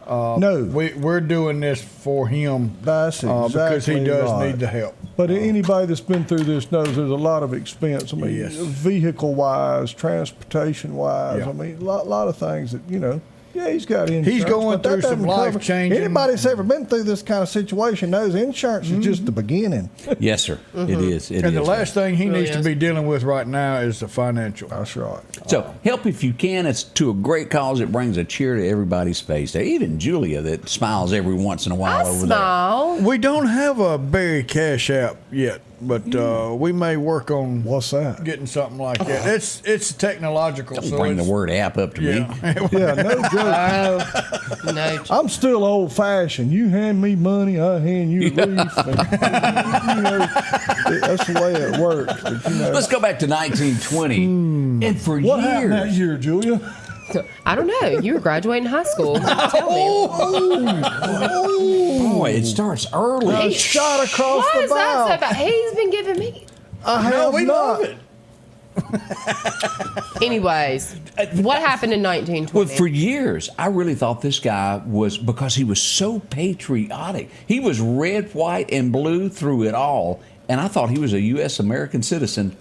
No. We're doing this for him. That's because he exactly does right. need the help. But anybody that's been through this knows there's a lot of expense. I mean, Yes. vehicle-wise, transportation-wise. Yeah. I mean, a lot of things that, he's got insurance. He's going but that through some doesn't cover- life-changing- Anybody that's ever been through this kind of situation knows insurance is just the beginning. Yes, sir. It is. It And the is. last thing he Really needs to is. be dealing with right now is the financial. That's right. So help if you can. It's to a great cause. It brings a cheer to everybody's face. There, even Julia that smiles every once in a while I over smile. We don't have a Barry Cash app yet, but we may work on What's that? getting something like that. It's technological. there. So Don't bring the it's- word app up to me. Yeah. Yeah, no joke. No. I'm still old-fashioned. You hand me money, I hand you a leaf. And, that's the way it works. But, Let's go back to 1920. And for what happened that years, year, Julia? I don't know. You were graduating high school. Tell me. boy, it starts early. Shot across Why the is that so bow. bad? He's been giving me. I have we not. love it. Anyways, what happened in 1920? Well, for years, I really thought this guy was, because he was so patriotic. He was red, white, and blue through it all. And I thought he was a U.S. American citizen.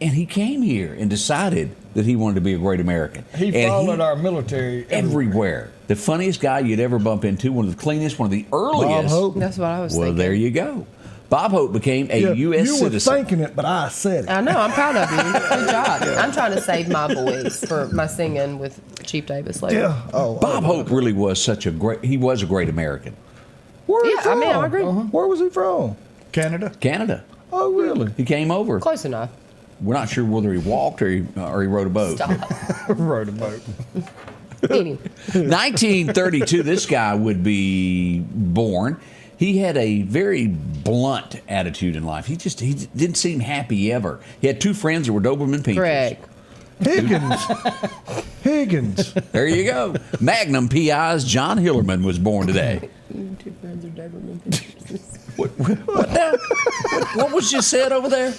And he came here and decided that he wanted to be a great American. He And followed our military everywhere. The funniest guy you'd ever bump into, one of the cleanest, one of the earliest. Bob Hope. That's what I was Well, thinking. there you go. Bob Hope became a U.S. you citizen. were thinking it, but I said it. I know. I'm proud of you. Good job. I'm trying to save my voice for my singing with Chief Davis later. Yeah. Oh, Bob Hope really was he was a great American. Where was he Yeah, from? I mean, I agree. Where was he from? Canada. Canada. Oh, really? He came over. Close enough. We're not sure whether he walked or he rode a boat. Stop. Rode a boat. Anyway. 1932, this guy would be born. He had a very blunt attitude in life. He didn't seem happy ever. He had two friends that were Doberman Pinschers. Greg. Higgins. There you go. Magnum PI's John Hillerman was born today. Two friends are Doberman Pinschers. What now? What was just said over there?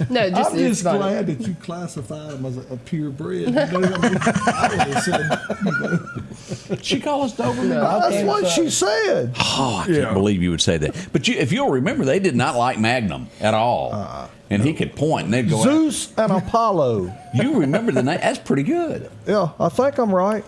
No, just I'm it's just funny. glad that you classified him as a purebred. You know what I mean? I would have said, She called us Doberman. that's what she said. Oh, I can't believe you would say that. But if you'll remember, they did not like Magnum at all. And he could point, and they'd go Zeus and Apollo. You remember the name? That's pretty good. Yeah, I think I'm right.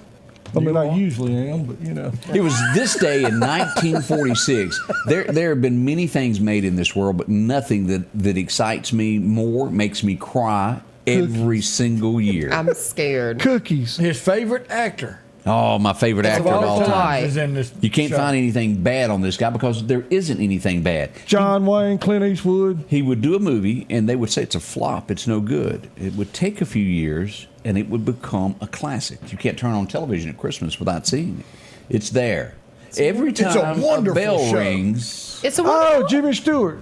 I mean, I are? usually am, but you know. It was this day in 1946. There have been many things made in this world, but nothing that excites me more, makes me cry every single year. I'm scared. Cookies. His favorite actor. Oh, my favorite actor of all time. Is in this You can't show. find anything bad on this guy because there isn't anything bad. John Wayne, Clint Eastwood. He would do a movie, and they would say it's a flop, it's no good. It would take a few years, and it would become a classic. You can't turn on television at Christmas without seeing it. It's there. Every time a wonderful bell show. rings, It's a Oh, Jimmy Stewart.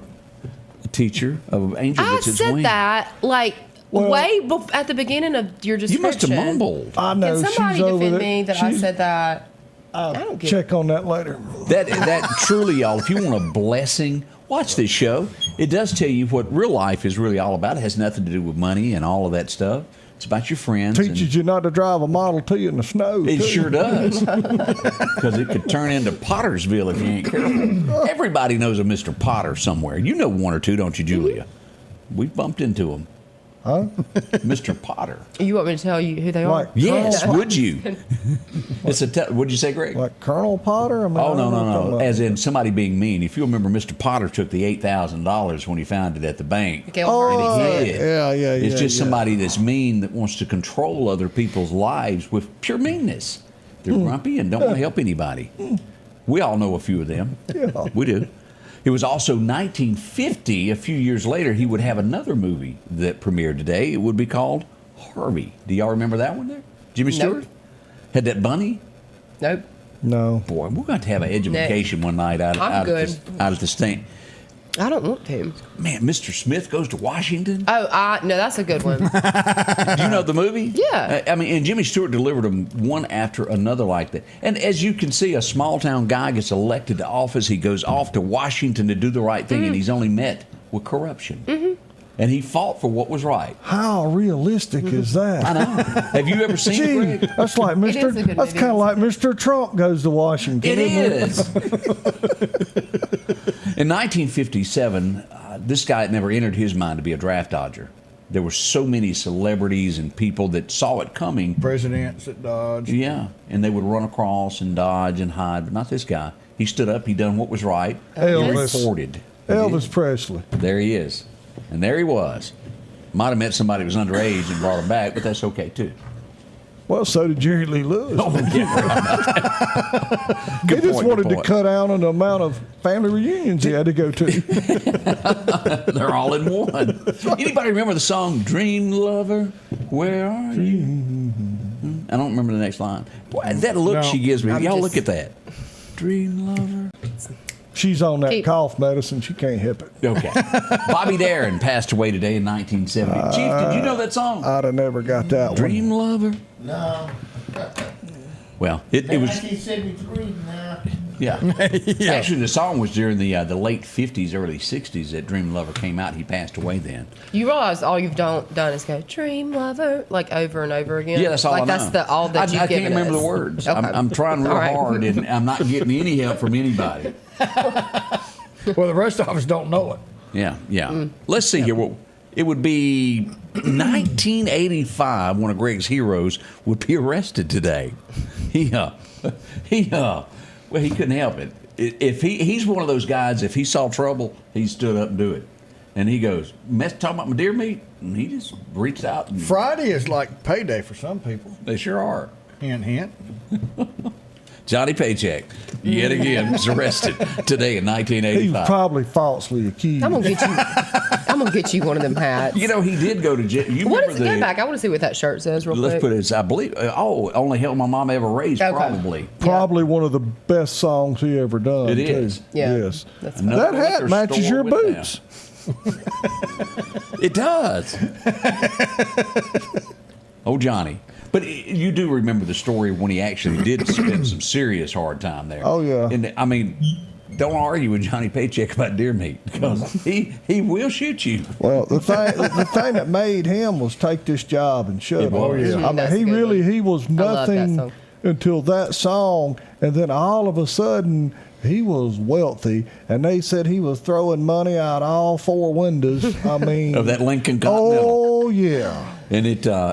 a teacher of Angel I gets its said wing. that like Well- way at the beginning of your You description. must have mumbled. I know. Can somebody she's over defend there. me that I She's- said that? I'll I don't get check on that later. That truly, y'all, if you want a blessing, watch this show. It does tell you what real life is really all about. It has nothing to do with money and all of that stuff. It's about your friends. and- Teaches you not to drive a Model T in the snow. It too. sure does. Because it could turn into Pottersville if you ain't careful. Everybody knows a Mr. Potter somewhere. You know one or two, don't you, Julia? We've bumped into him. Huh? Mr. Potter. You want me to tell you who they are? Like Yes, Colonel, would you? It's a. What'd you say, Greg? like Colonel Potter? I mean, Oh I no don't know what no you're no! talking As in somebody being mean. If you remember, Mr. Potter took the $8,000 when he found it at the bank. Gail about. Hurd Oh, said. yeah. It's just yeah. somebody that's mean that wants to control other people's lives with pure meanness. They're grumpy and don't want to help anybody. We all know a few of them. Yeah. We do. It was also 1950. A few years later, he would have another movie that premiered today. It would be called Harvey. Do y'all remember that one there? Jimmy Stewart? Had that bunny? Nope. No. Boy, we're going to have an education one night out I'm good. at the stand. I don't want to. Man, Mr. Smith Goes to Washington. Oh, no, that's a good one. Do you know the movie? Yeah. I mean, and Jimmy Stewart delivered them one after another like that. And as you can see, a small town guy gets elected to office. He goes off to Washington to do the right thing, and he's only met with corruption. And he fought for what was right. How realistic is that? I know. Have you ever seen Gee, it, Greg? that's like It is a good That's movie. kind of like Mr. Trump goes to Washington. It isn't is. In 1957, this guy had never entered his mind to be a draft dodger. There were so many celebrities and people that saw it coming. Presidents that dodged. Yeah, and they would run across and dodge and hide, but not this guy. He stood up, he done what was right. Elvis. He reported. Elvis Presley. There he is. And there he was. Might have met somebody who was underage and brought him back, but that's okay too. Well, so did Jerry Lee Lewis. Good He just point, wanted good to point. cut out on the amount of family reunions he had to go to. They're all in one. Anybody remember the song Dream Lover? Where are you? I don't remember the next line. Boy, that look No, she gives me. I'm Y'all just- look at that. Dream Lover. She's on that Keep- cough medicine. She can't help it. Okay. Bobby Darin passed away today in 1970. Chief, did you know that song? I'd have never got that Dream Lover? No. Well, it was. 1973 now. Yeah. Actually, the song was during the late 50s, early 60s that Dream Lover came out. He passed away then. You realize all you've done is go Dream Lover like over and over again. Yeah, that's all like I know. that's all that you've I given can't remember us. the words. Okay. I'm trying real All right. hard, and I'm not getting any help from anybody. Well, the rest of us don't know it. Yeah. Let's see here. Well, it would be 1985. One of Greg's heroes would be arrested today. Well, he couldn't help it. If he's one of those guys. If he saw trouble, he stood up and do it. And he goes, talking about my deer meat, and he just reached out. And Friday is like payday for some people. they sure are. Hint, hint. Johnny Paycheck, yet again, was arrested today in He 1985. was probably falsely accused. I'm gonna get you one of them hats. You know, he did go to jail. You What remember is it? Go back. I want to see what that shirt says real Let's quick. put it. I believe. Only hell my mom ever raised. Okay. Probably. Probably one of the best songs he ever done. It too. is. Yeah. Yes. That's Another That hat liquor matches store your with them. boots. It does. Oh, Johnny. But you do remember the story when he actually did spend some serious hard time there. Oh, yeah. And I mean, don't argue with Johnny Paycheck about deer meat because he will shoot you. Well, the thing that made him was take this job and shut It it. was. I mean, That's a he good really one. he was I love that nothing song. until that song, and then all of a sudden He was wealthy, and they said he was throwing money out all 4 windows. I mean, of that Lincoln Continental. Oh yeah. And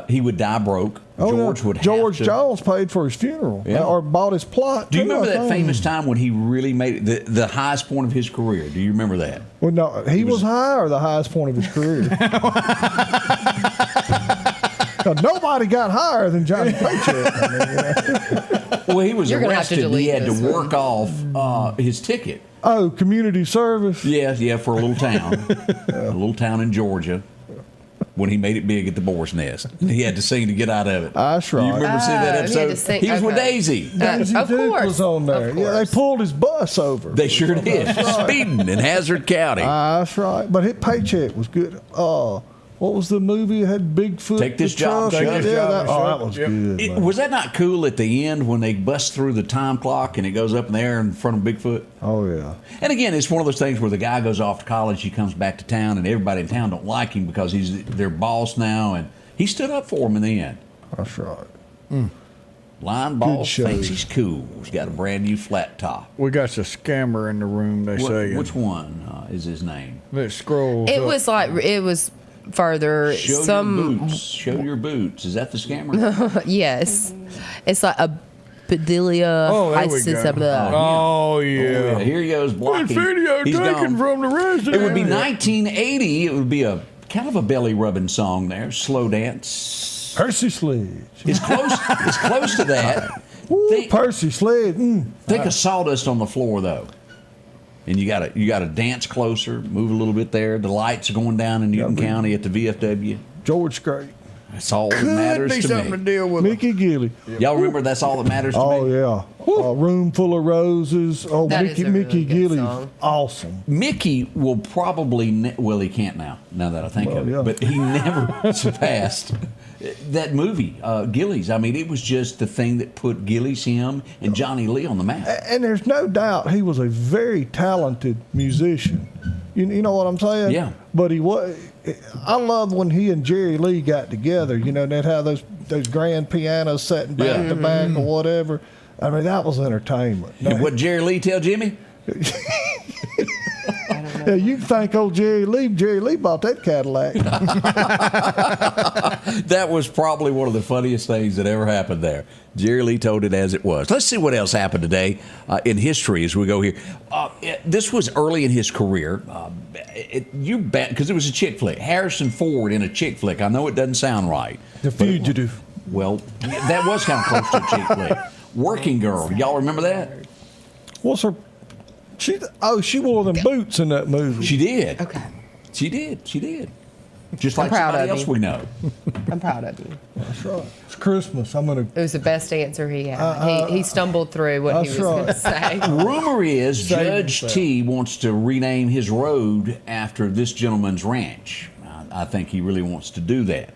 he would die broke. George would have George to. Jones paid for his funeral, Yeah. or bought his plot. Do you too, remember I that think. famous time when he really made it, the highest point of his career? Do you remember that? Well, no, he was high or the highest point of his career. 'Cause nobody got higher than Johnny Paycheck. I mean, Well, he was You're gonna have to arrested. And he delete had to this work off his ticket. Oh, community service. Yeah, for a little town in Georgia. When he made it big at the Boar's Nest, he had to sing to get out of it. That's right. You remember seeing that he had to episode? sing- He was with okay. Daisy. Daisy Of Duke course. was on there. Of Yeah, they course. pulled his bus over. They sure did. That's right. Speeding in Hazard County. That's right. But his Paycheck was good. What was the movie that had Bigfoot? Take This the Job, truck? Shut Yeah, It. that was Yep. good. man. Was that not cool at the end when they bust through the time clock and it goes up in the air in front of Bigfoot? Oh yeah. And again, it's one of those things where the guy goes off to college, he comes back to town, and everybody in town don't like him because he's their boss now, and he stood up for him in the end. That's right. Line boss show. thinks he's cool. He's got a brand new flat top. We got a scammer in the room, they say. Which one is his name? That scrolls It up. was like it was further. Show some your boots. Show your boots. Is that the scammer? yes, it's like a Bedelia. Oh, there we go. Oh, yeah. Here he goes blocking. Video He's taken gone. from the resident. It would be 1980. It would be a kind of a belly rubbing song there. Slow dance. Percy Sledge. It's close. It's close to that. Ooh, Percy Sledge. Think of sawdust on the floor though, and you gotta dance closer, move a little bit there. The lights are going down in Newton County at the VFW. George Strait. That's all that Could matters be to something to me. deal with. Mickey Gilley. Y'all remember that's all that matters to Oh me? yeah. A Room Full of Roses. Oh, That Mickey is a really Mickey good Gilley's song. awesome. Mickey will probably well he can't now that I think of it, yeah. but he never surpassed that movie Gillies. I mean, it was just the thing that put Gillies, him, and Johnny Lee on the map. And there's no doubt he was a very talented musician. You know what I'm saying? Yeah. But he was. I love when he and Jerry Lee got together. You know, they'd have those grand pianos sitting back to back or whatever. I mean, that was entertainment. And what Jerry Lee tell Jimmy? Yeah, you can thank old Jerry Lee. Jerry Lee bought that Cadillac. That was probably one of the funniest things that ever happened there. Jerry Lee told it as it was. Let's see what else happened today in history as we go here. This was early in his career. You bet, because it was a chick flick. Harrison Ford in a chick flick. I know it doesn't sound right. The Fugitive. Well, that was kind of close to a chick flick. Working Girl. Y'all remember that? What's her? She wore them boots in that movie. She did. Okay. She did. Just I'm like proud somebody of else you. we know. I'm proud of you. That's right. It's Christmas. I'm gonna. It was the best answer he had. He stumbled through what he that's was going to say. Rumor is Save Judge yourself. T wants to rename his road after this gentleman's ranch. I think he really wants to do that.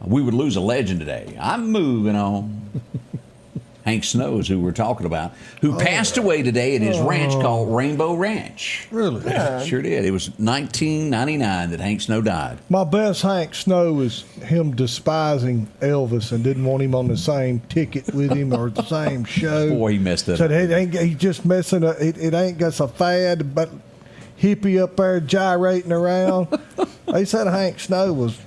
We would lose a legend today. I'm moving on. Hank Snow is who we're talking about, who passed away today at his ranch called Rainbow Ranch. Really? Sure did. It was 1999 that Hank Snow died. My best Hank Snow is him despising Elvis and didn't want him on the same ticket with him or the same show. Boy, he messed up. Said he just messing up. It ain't got a fad, but hippie up there gyrating around. They said Hank Snow was.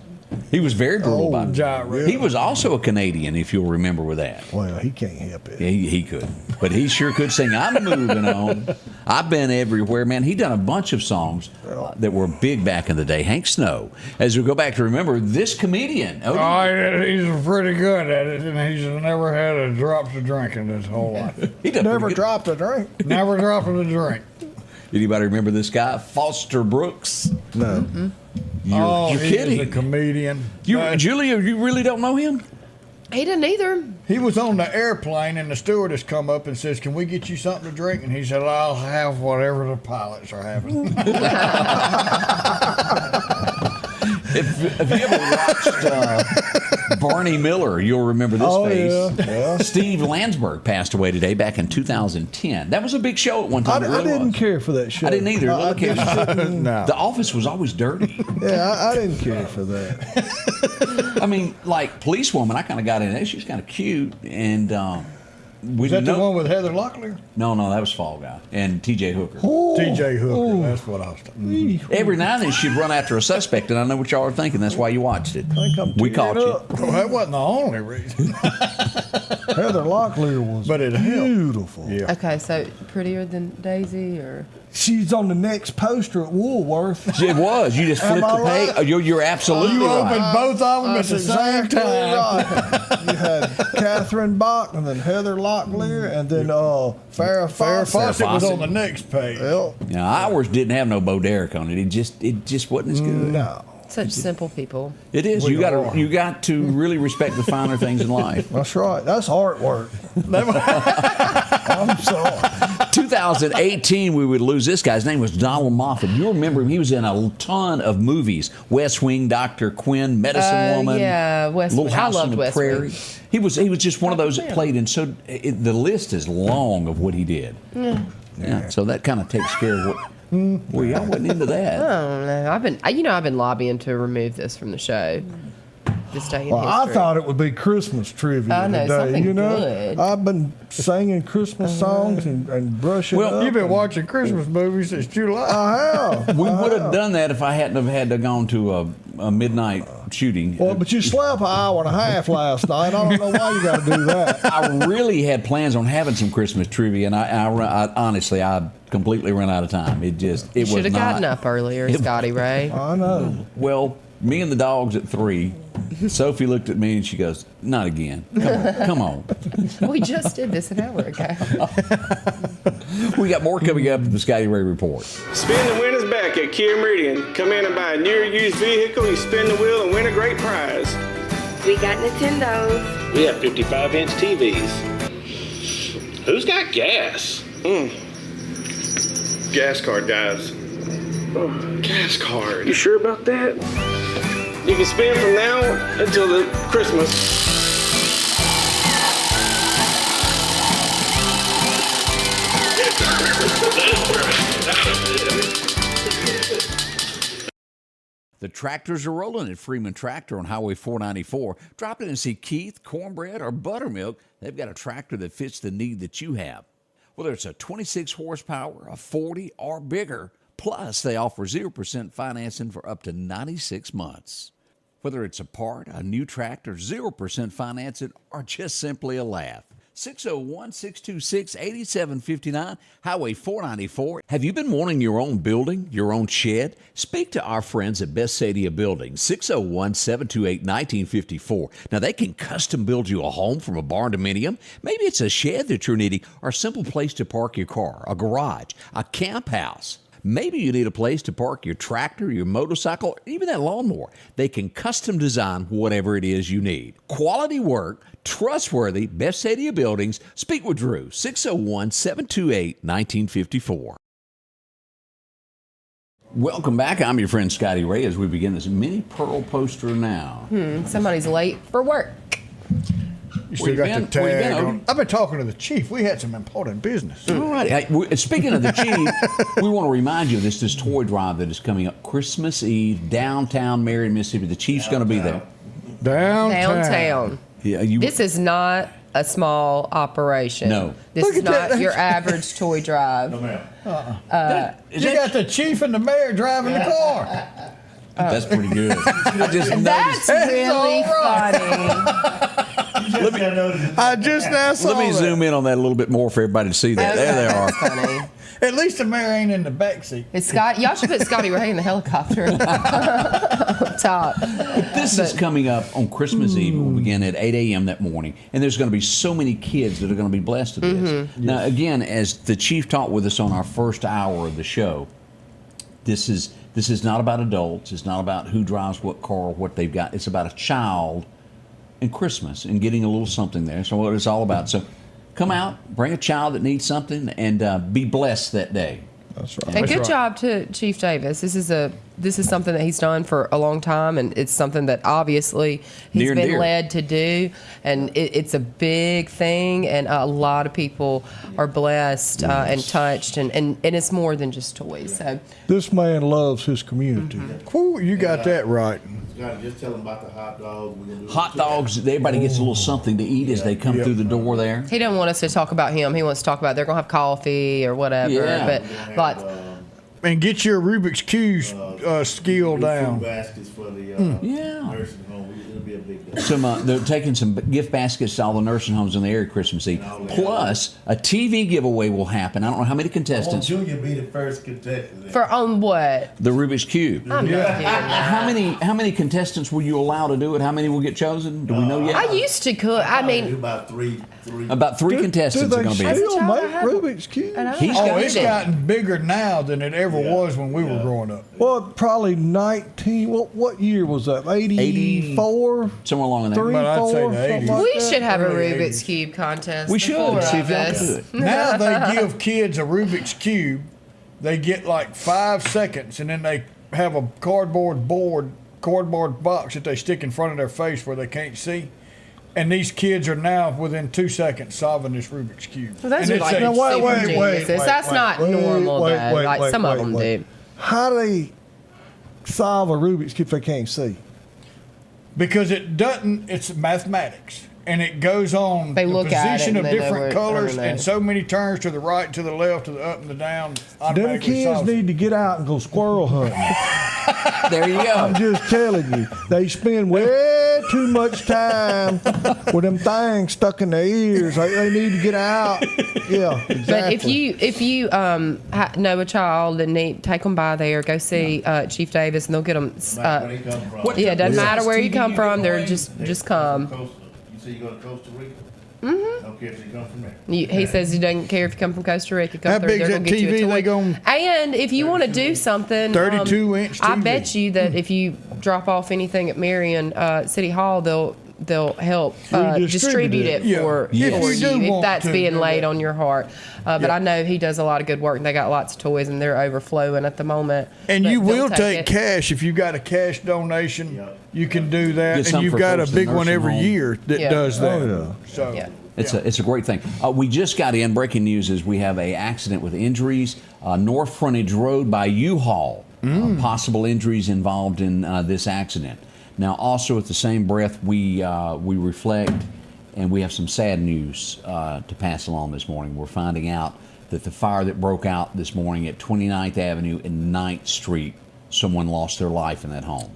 He was very brutal about it. gyrate. He was also a Canadian, if you'll remember with that. Well, he can't help it. Yeah, he could. But he sure could sing. I'm moving on. I've been everywhere, man. He done a bunch of songs that were big back in the day. Hank Snow. As we go back to remember, this comedian. Oh, he's pretty good at it, and he's never had a drop of drink in his whole life. He done Never pretty good. dropped a drink. Never dropped a drink. Anybody remember this guy? Foster Brooks? No. You're He's kidding. a comedian. Julia, you really don't know him? He didn't either. He was on the airplane, and the stewardess come up and says, "Can we get you something to drink?" And he said, "I'll have whatever the pilots are having." If you ever watched Barney Miller, you'll remember this face. Yeah. Steve Landsberg passed away today back in 2010. That was a big show at one time. It I really didn't was. care for that show. I didn't either. I Look at just him. didn't- No. The office was always dirty. Yeah, I didn't care for that. I mean, like Policewoman, I kind of got in there. She was kind of cute, and Was that the one with Heather Locklear? No, that was Fall Guy and T.J. Hooker. T.J. Hooker, that's what I was talking about. Every now and then she'd run after a suspect, and I know what y'all are thinking. That's why you watched it. We caught you. Well, that wasn't the only reason. Heather Locklear was beautiful. Yeah. Okay, so prettier than Daisy, or She's on the next poster at Woolworth. It was. You just flipped the page. Right? You're absolutely You right. opened both of them at the same time. Right. You had Catherine Bach and then Heather Locklear and then Farrah Fawcett was on the next page. Now, ours didn't have no Bo Derek on it. It just wasn't as good. No. such simple people. It is. You got to really respect the finer things in life. That's right. That's artwork. I'm sorry. 2018, we would lose this guy. His name was Donald Moffat. You remember him? He was in a ton of movies. West Wing, Dr. Quinn, Medicine Woman. Yeah, West Wing. I loved West Prairie. Wing. He was just one of those that played in. So the list is long of what he did. Yeah. So that kind of takes care of what. Well, y'all wasn't into that. I don't know. I've been lobbying to remove this from the show. This day in Well, I history. thought it would be Christmas trivia I know, today. something You know, good. I've been singing Christmas songs and brushing up. You've been watching Christmas movies since July. I have. We would have done that if I hadn't have had to gone to a midnight shooting. Well, but you slept an hour and a half last night. I don't know why you got to do that. I really had plans on having some Christmas trivia, and I honestly, I completely ran out of time. It was Should have not. gotten up earlier, Scotty Ray. I know. Well, me and the dogs at 3. Sophie looked at me and she goes, "Not again. Come on." We just did this an hour ago. We got more coming up in the Scotty Ray Report. Spin the winners back at Kia Meridian. Come in and buy a near used vehicle, you spin the wheel and win a great prize. We got Nintendos. We have 55-inch TVs. Who's got gas? Gas card, guys. Oh, gas card. You sure about that? You can spin from now until the Christmas. The tractors are rolling at Freeman Tractor on Highway 494. Drop in and see Keith, Cornbread, or Buttermilk. They've got a tractor that fits the need that you have. Whether it's a 26 horsepower, a 40, or bigger. Plus, they offer 0% financing for up to 96 months. Whether it's a part, a new tractor, 0% financing, or just simply a laugh. 601-626-8759, Highway 494. Have you been wanting your own building, your own shed? Speak to our friends at Best Sadia Building, 601-728-1954. Now, they can custom build you a home from a barn dominium. Maybe it's a shed that you're needing, or a simple place to park your car, a garage, a camp house. Maybe you need a place to park your tractor, your motorcycle, or even that lawnmower. They can custom design whatever it is you need. Quality work, trustworthy, Best Sadia Buildings. Speak with Drew, 601-728-1954. Welcome back. I'm your friend Scotty Ray as we begin this mini Pearl poster now. Somebody's late for work. You still got the tag on. I've been talking to the chief. We had some important business. All right. Speaking of the chief, we want to remind you of this toy drive that is coming up Christmas Eve, downtown Marion, Mississippi. The chief's going to be there. Downtown. Yeah, This is not a small operation. No. This is not your average toy drive. You got the chief and the mayor driving the car. That's pretty good. I just That's noticed. really funny. I just now saw Let me that. zoom in on that a little bit more for everybody to see that. There they are. That's funny. At least the mayor ain't in the back seat. It's Scott. Y'all should put Scotty Ray in the helicopter up top. This is coming up on Christmas Eve. We'll begin at 8 a.m. that morning. And there's going to be so many kids that are going to be blessed with this. Now, again, as the chief talked with us on our first hour of the show, this is not about adults. It's not about who drives what car or what they've got. It's about a child and Christmas and getting a little something there. So what it's all about. So come out, bring a child that needs something, and be blessed that day. That's right. And good job to Chief Davis. This is a this is something that he's done for a long time, and it's something that obviously he's been led to do, and it's a big thing, and a lot of people are blessed and touched, and it's more than just toys. So this man loves his community. Whew, you got that right. Just tell them about the hot dogs. Hot dogs, everybody gets a little something to eat as they come through the door there. He doesn't want us to talk about him. He wants to talk about they're going to have coffee or whatever. Yeah. But and get your Rubik's Cube skill down. Baskets for the nursing home. It'll be a big day. They're taking some gift baskets to all the nursing homes in the area Christmas Eve. Plus, a TV giveaway will happen. I don't know how many contestants. Junior be the first contestant. For on what? The Rubik's Cube. I'm not doing that. How many contestants were you allowed to do it? How many will get chosen? Do we know yet? I used to cook. I mean, about three. About three contestants are going to be. Do they still make Rubik's Cube? It's gotten bigger now than it ever was when we were growing up. Well, probably 19. What year was that? 84? Somewhere along in there. 3, But I'd say 4, the something 80s. like we that. should have a Rubik's Cube contest. We should see if y'all can do it. Now they give kids a Rubik's Cube. They get like 5 seconds, and then they have a cardboard box that they stick in front of their face where they can't see. And these kids are now within 2 seconds solving this Rubik's Cube. Well, those And are it's like a- super geniuses. That's not normal, though. Like some of them do. How do they solve a Rubik's Cube if they can't see? Because it doesn't, it's mathematics. And it goes on They the look at it position and of they know different where it- colors I don't know. and so many turns to the right, to the left, to the up and the down. Them automatically kids solves it. need to get out and go squirrel hunting. There you go. I'm just telling you, they spend way too much time with them things stuck in their ears. They need to get out. Yeah, exactly. But if you know a child and take them by there, go see Chief Davis, and they'll get them. Yeah, it doesn't matter where you come from. They're just come. You say you go to Costa Rica? Mm-hmm. Okay, so you come from there. He says he doesn't care if you come from Costa Rica. Come How through, big they're is gonna that get you a TV toy. they gon- And if you want to do something, 32-inch I TV. bet you that if you drop off anything at Marion City Hall, they'll help distribute it for If you do if want that's to being do laid that. on your heart. But I know he does a lot of good work, and they got lots of toys, and they're overflowing at the moment. And But you they'll will take it. cash if you got a cash donation. You can do Get that, some and you've for got a folks in big one nursing every home. year that does that. Oh, So Yeah. It's a great thing. We just got in. Breaking news is we have a accident with injuries. North Frontage Road by U-Haul. Possible injuries involved in this accident. Now, also at the same breath, we reflect, and we have some sad news to pass along this morning. We're finding out that the fire that broke out this morning at 29th Avenue and 9th Street, someone lost their life in that home.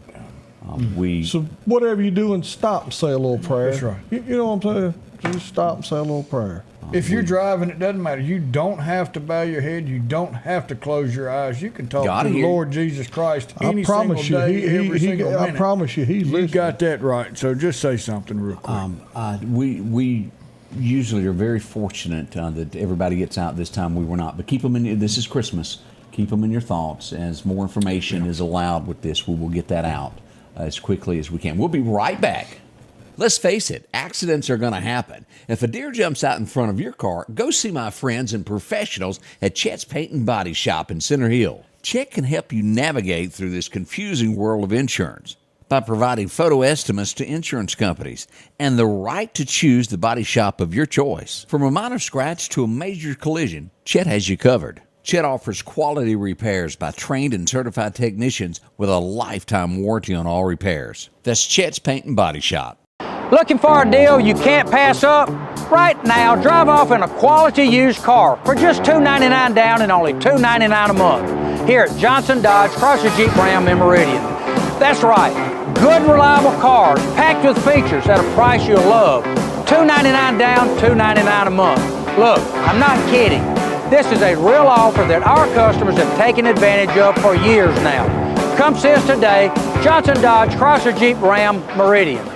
So whatever you're doing, stop and say a little prayer. That's right. You know what I'm saying? Just stop and say a little prayer. If you're driving, it doesn't matter. You don't have to bow your head. You don't have to close your eyes. You can talk God to the hear you. Lord Jesus Christ I any promise single you, day, every single minute. I promise you, he's You listening. got that right. So just say something real quick. We usually are very fortunate that everybody gets out this time. We were not, but keep them in. This is Christmas. Keep them in your thoughts. As more information is allowed with this, we will get that out as quickly as we can. We'll be right back. Let's face it, accidents are going to happen. If a deer jumps out in front of your car, go see my friends and professionals at Chet's Paint and Body Shop in Center Hill. Chet can help you navigate through this confusing world of insurance by providing photo estimates to insurance companies and the right to choose the body shop of your choice. From a minor scratch to a major collision, Chet has you covered. Chet offers quality repairs by trained and certified technicians with a lifetime warranty on all repairs. That's Chet's Paint and Body Shop. Looking for a deal you can't pass up? Right now, drive off in a quality used car for just $299 down and only $299 a month here at Johnson Dodge Chrysler Jeep Ram in Meridian. That's right, good reliable cars packed with features at a price you'll love. $299 down, $299 a month. Look, I'm not kidding. This is a real offer that our customers have taken advantage of for years now. Come see us today, Johnson Dodge Chrysler Jeep Ram Meridian.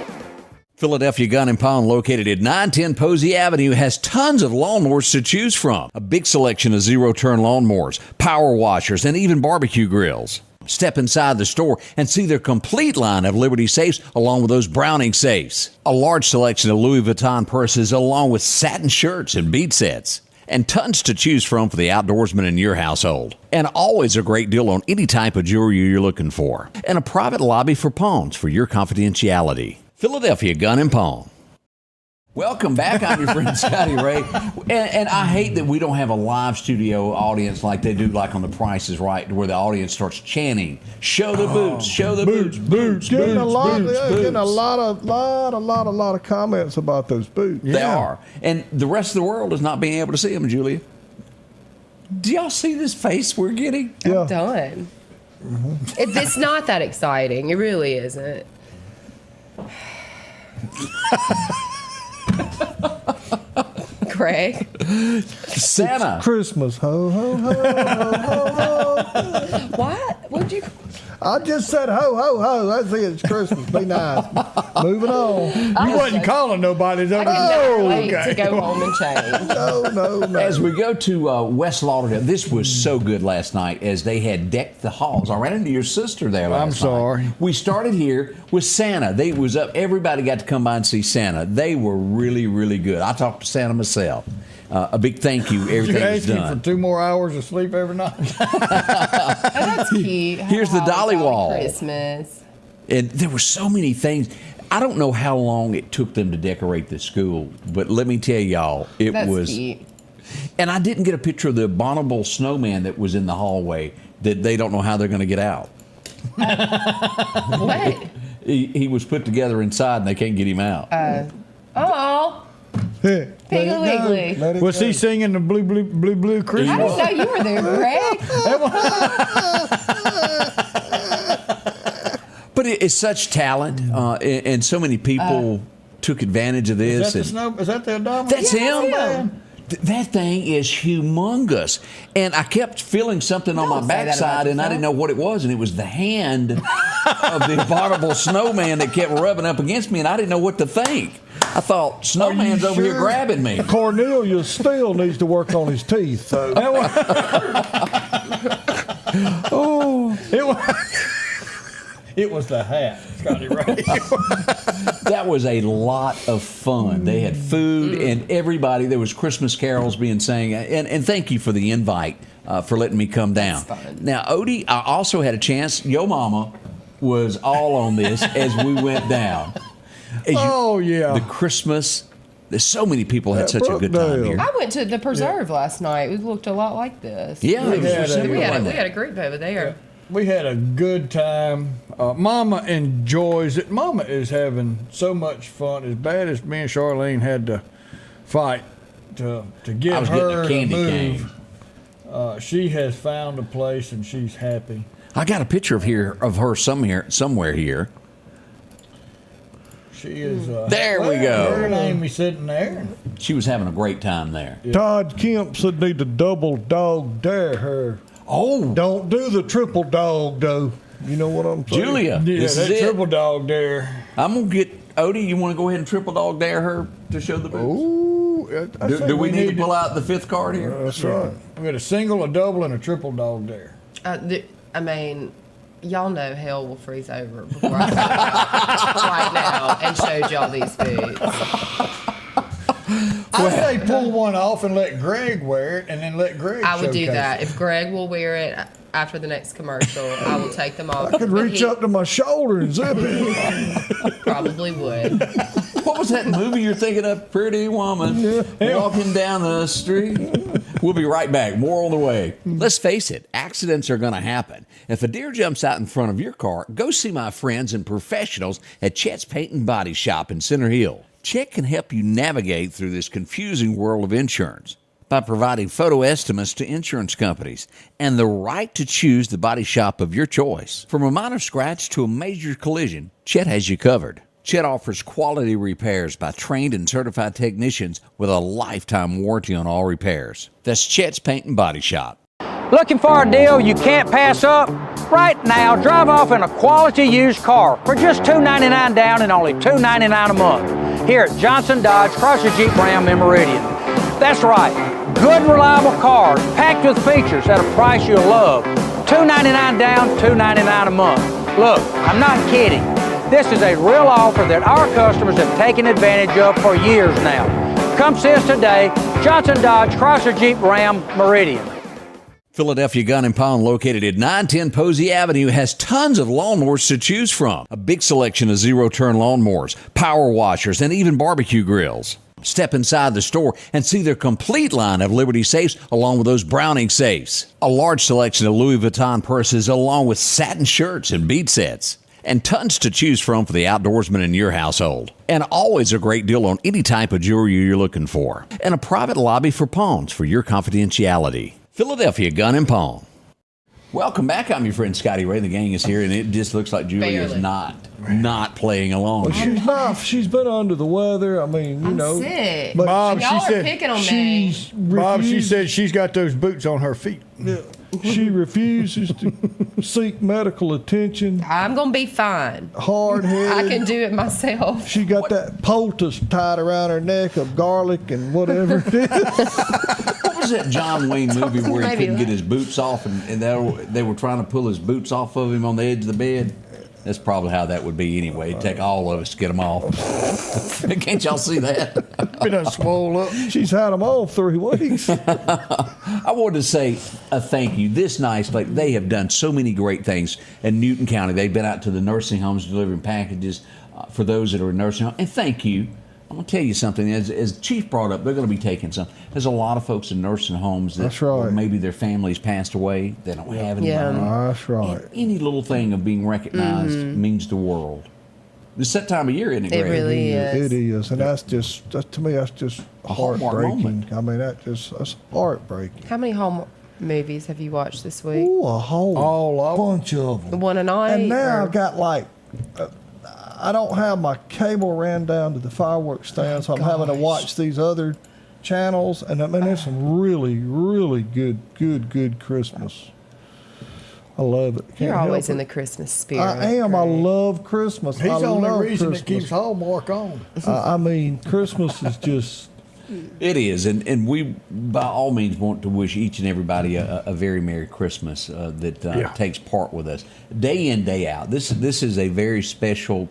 Philadelphia Gun and Pawn, located at 910 Posey Avenue, has tons of lawnmowers to choose from. A big selection of zero-turn lawnmowers, power washers, and even barbecue grills. Step inside the store and see their complete line of Liberty safes along with those Browning safes. A large selection of Louis Vuitton purses along with satin shirts and bead sets. and tons to choose from for the outdoorsman in your household. And always a great deal on any type of jewelry you're looking for. And a private lobby for pawns for your confidentiality. Philadelphia Gun and Pawn. Welcome back. I'm your friend Scotty Ray. And I hate that we don't have a live studio audience like they do like on The Price is Right, where the audience starts chanting, show the boots, show the boots, boots, Getting a lot boots. of comments about those boots. They are. And the rest of the world is not being able to see them, Julia. Do y'all see this face we're getting? I'm done. It's not that exciting. It really isn't. Greg. Santa. It's Christmas. Ho, ho, ho, ho, ho, ho. What? What'd you... I just said ho, ho, ho. That's it. It's Christmas. Be nice. Moving on. You wasn't calling nobody. I cannot wait to go home and change. No. As we go to West Lauderdale, this was so good last night as they had decked the halls. I ran into your sister there last night. I'm sorry. We started here with Santa. They was up. Everybody got to come by and see Santa. They were really, really good. I talked to Santa myself. A big thank you. Everything was you done. for 2 more hours of sleep every night. That's cute. Here's the dolly wall. Christmas. And there were so many things. I don't know how long it took them to decorate the school, but let me tell y'all, That's was. Cute. And I didn't get a picture of the abominable snowman that was in the hallway that they don't know how they're going to get out. What? He was put together inside and they can't get him out. Oh. Piggly Wiggly. Was he singing the blue Christmas? I didn't know you were there, Greg. But it's such talent, and so many people took advantage of this. Is that the Obama? That's him. That thing is humongous. And I kept feeling something on my backside, and I didn't know what it was. And it was the hand of the abominable snowman that kept rubbing up against me, and I didn't know what to think. I thought, snowman's over here grabbing me. Cornelius still needs to work on his teeth. So. It was the hat, Scotty Ray. That was a lot of fun. They had food and everybody. There was Christmas carols being sang. And thank you for the invite for letting me come down. Now, Odie, I also had a chance. Yo Mama was all on this as we went down. The Christmas. There's so many people had such a good time here. I went to the preserve last night. It looked a lot like this. Yeah, we had a group over there. Yeah. We had a good time. Mama enjoys it. Mama is having so much fun. As bad as me and Charlene had to fight to get her to move, she has found a place and she's happy. I got a picture of her somewhere here. She is. There we go. Her and Amy sitting there. She was having a great time there. Yeah. Todd Kemp said need to double dog dare her. Oh. Don't do the triple dog, though. You know what I'm saying? Julia, this is triple dog dare. I'm going to get Odie. You want to go ahead and triple dog dare her to show the boots? Ooh. Do we need to pull out the fifth card here? That's right. We got a single, a double, and a triple dog dare. I mean, y'all know hell will freeze over before I right now and showed y'all these boots. I say pull one off and let Greg wear it, and then let Greg. I would do that. If Greg will wear it after the next commercial, I will take them off. I could reach up to my shoulder and zip it. Probably would. What was that movie you're thinking of? Pretty Woman walking down the street. We'll be right back. More on the way. Let's face it, accidents are going to happen. If a deer jumps out in front of your car, go see my friends and professionals at Chet's Paint and Body Shop in Center Hill. Chet can help you navigate through this confusing world of insurance by providing photo estimates to insurance companies and the right to choose the body shop of your choice. From a minor scratch to a major collision, Chet has you covered. Chet offers quality repairs by trained and certified technicians with a lifetime warranty on all repairs. That's Chet's Paint and Body Shop. Looking for a deal you can't pass up? Right now, drive off in a quality used car for just $299 down and only $299 a month here at Johnson Dodge Crosser Jeep Ram in Meridian. That's right, good reliable cars packed with features at a price you'll love. $299 down, $299 a month. Look, I'm not kidding. This is a real offer that our customers have taken advantage of for years now. Come see us today. Johnson Dodge Chrysler Jeep Ram Meridian. Philadelphia Gun and Pawn, located at 910 Posey Avenue, has tons of lawnmowers to choose from. A big selection of zero-turn lawnmowers, power washers, and even barbecue grills. Step inside the store and see their complete line of Liberty safes along with those Browning safes. A large selection of Louis Vuitton purses along with satin shirts and bead sets. And tons to choose from for the outdoorsman in your household. And always a great deal on any type of jewelry you're looking for. And a private lobby for pawns for your confidentiality. Philadelphia Gun and Pawn. Welcome back. I'm your friend Scotty Ray. The gang is here, and it just looks like Julie is not playing along. Well, she's not. She's been under the weather. I mean, you know. Sick. But Bob, Y'all she are said picking on me. She said she's got those boots on her feet. Yeah. She refuses to seek medical attention. I'm going to be fine. Hard-headed. I can do it myself. She got that poultice tied around her neck of garlic and whatever it is. What was that John Wayne movie where he Maybe couldn't get his boots off and they were trying to pull his boots off of him on the edge of the bed? That's probably how that would be anyway. It'd take all of us to get them off. Can't y'all see that? Been done swole up. She's had them all 3 weeks. I wanted to say a thank you. This nice, like they have done so many great things in Newton County. They've been out to the nursing homes delivering packages for those that are in nursing homes. And thank you. I'm going to tell you something. As Chief brought up, they're going to be taking some. There's a lot of folks in nursing homes that That's right. maybe their families passed away. They don't have any money. That's right. And any little thing of being recognized means the world. It's that time of year, isn't it, It Greg? really is. It is, and to me, that's just Hallmark heartbreaking. moment. I mean, that's heartbreaking. How many home movies have you watched this week? Ooh, a whole All bunch of them. The one a night? And now or- I've got like, I don't have my cable ran down to the fireworks stand, so I'm having to watch these other channels. And I mean, there's some really, really good Christmas. I love it. Can't You're help always it. in the Christmas spirit. I am. I Greg. love Christmas. He's I the only love reason Christmas. that keeps Hallmark on. I mean, Christmas is just. It is, and we by all means want to wish each and everybody a very Merry Christmas that takes part with us day in, day out. This is a very special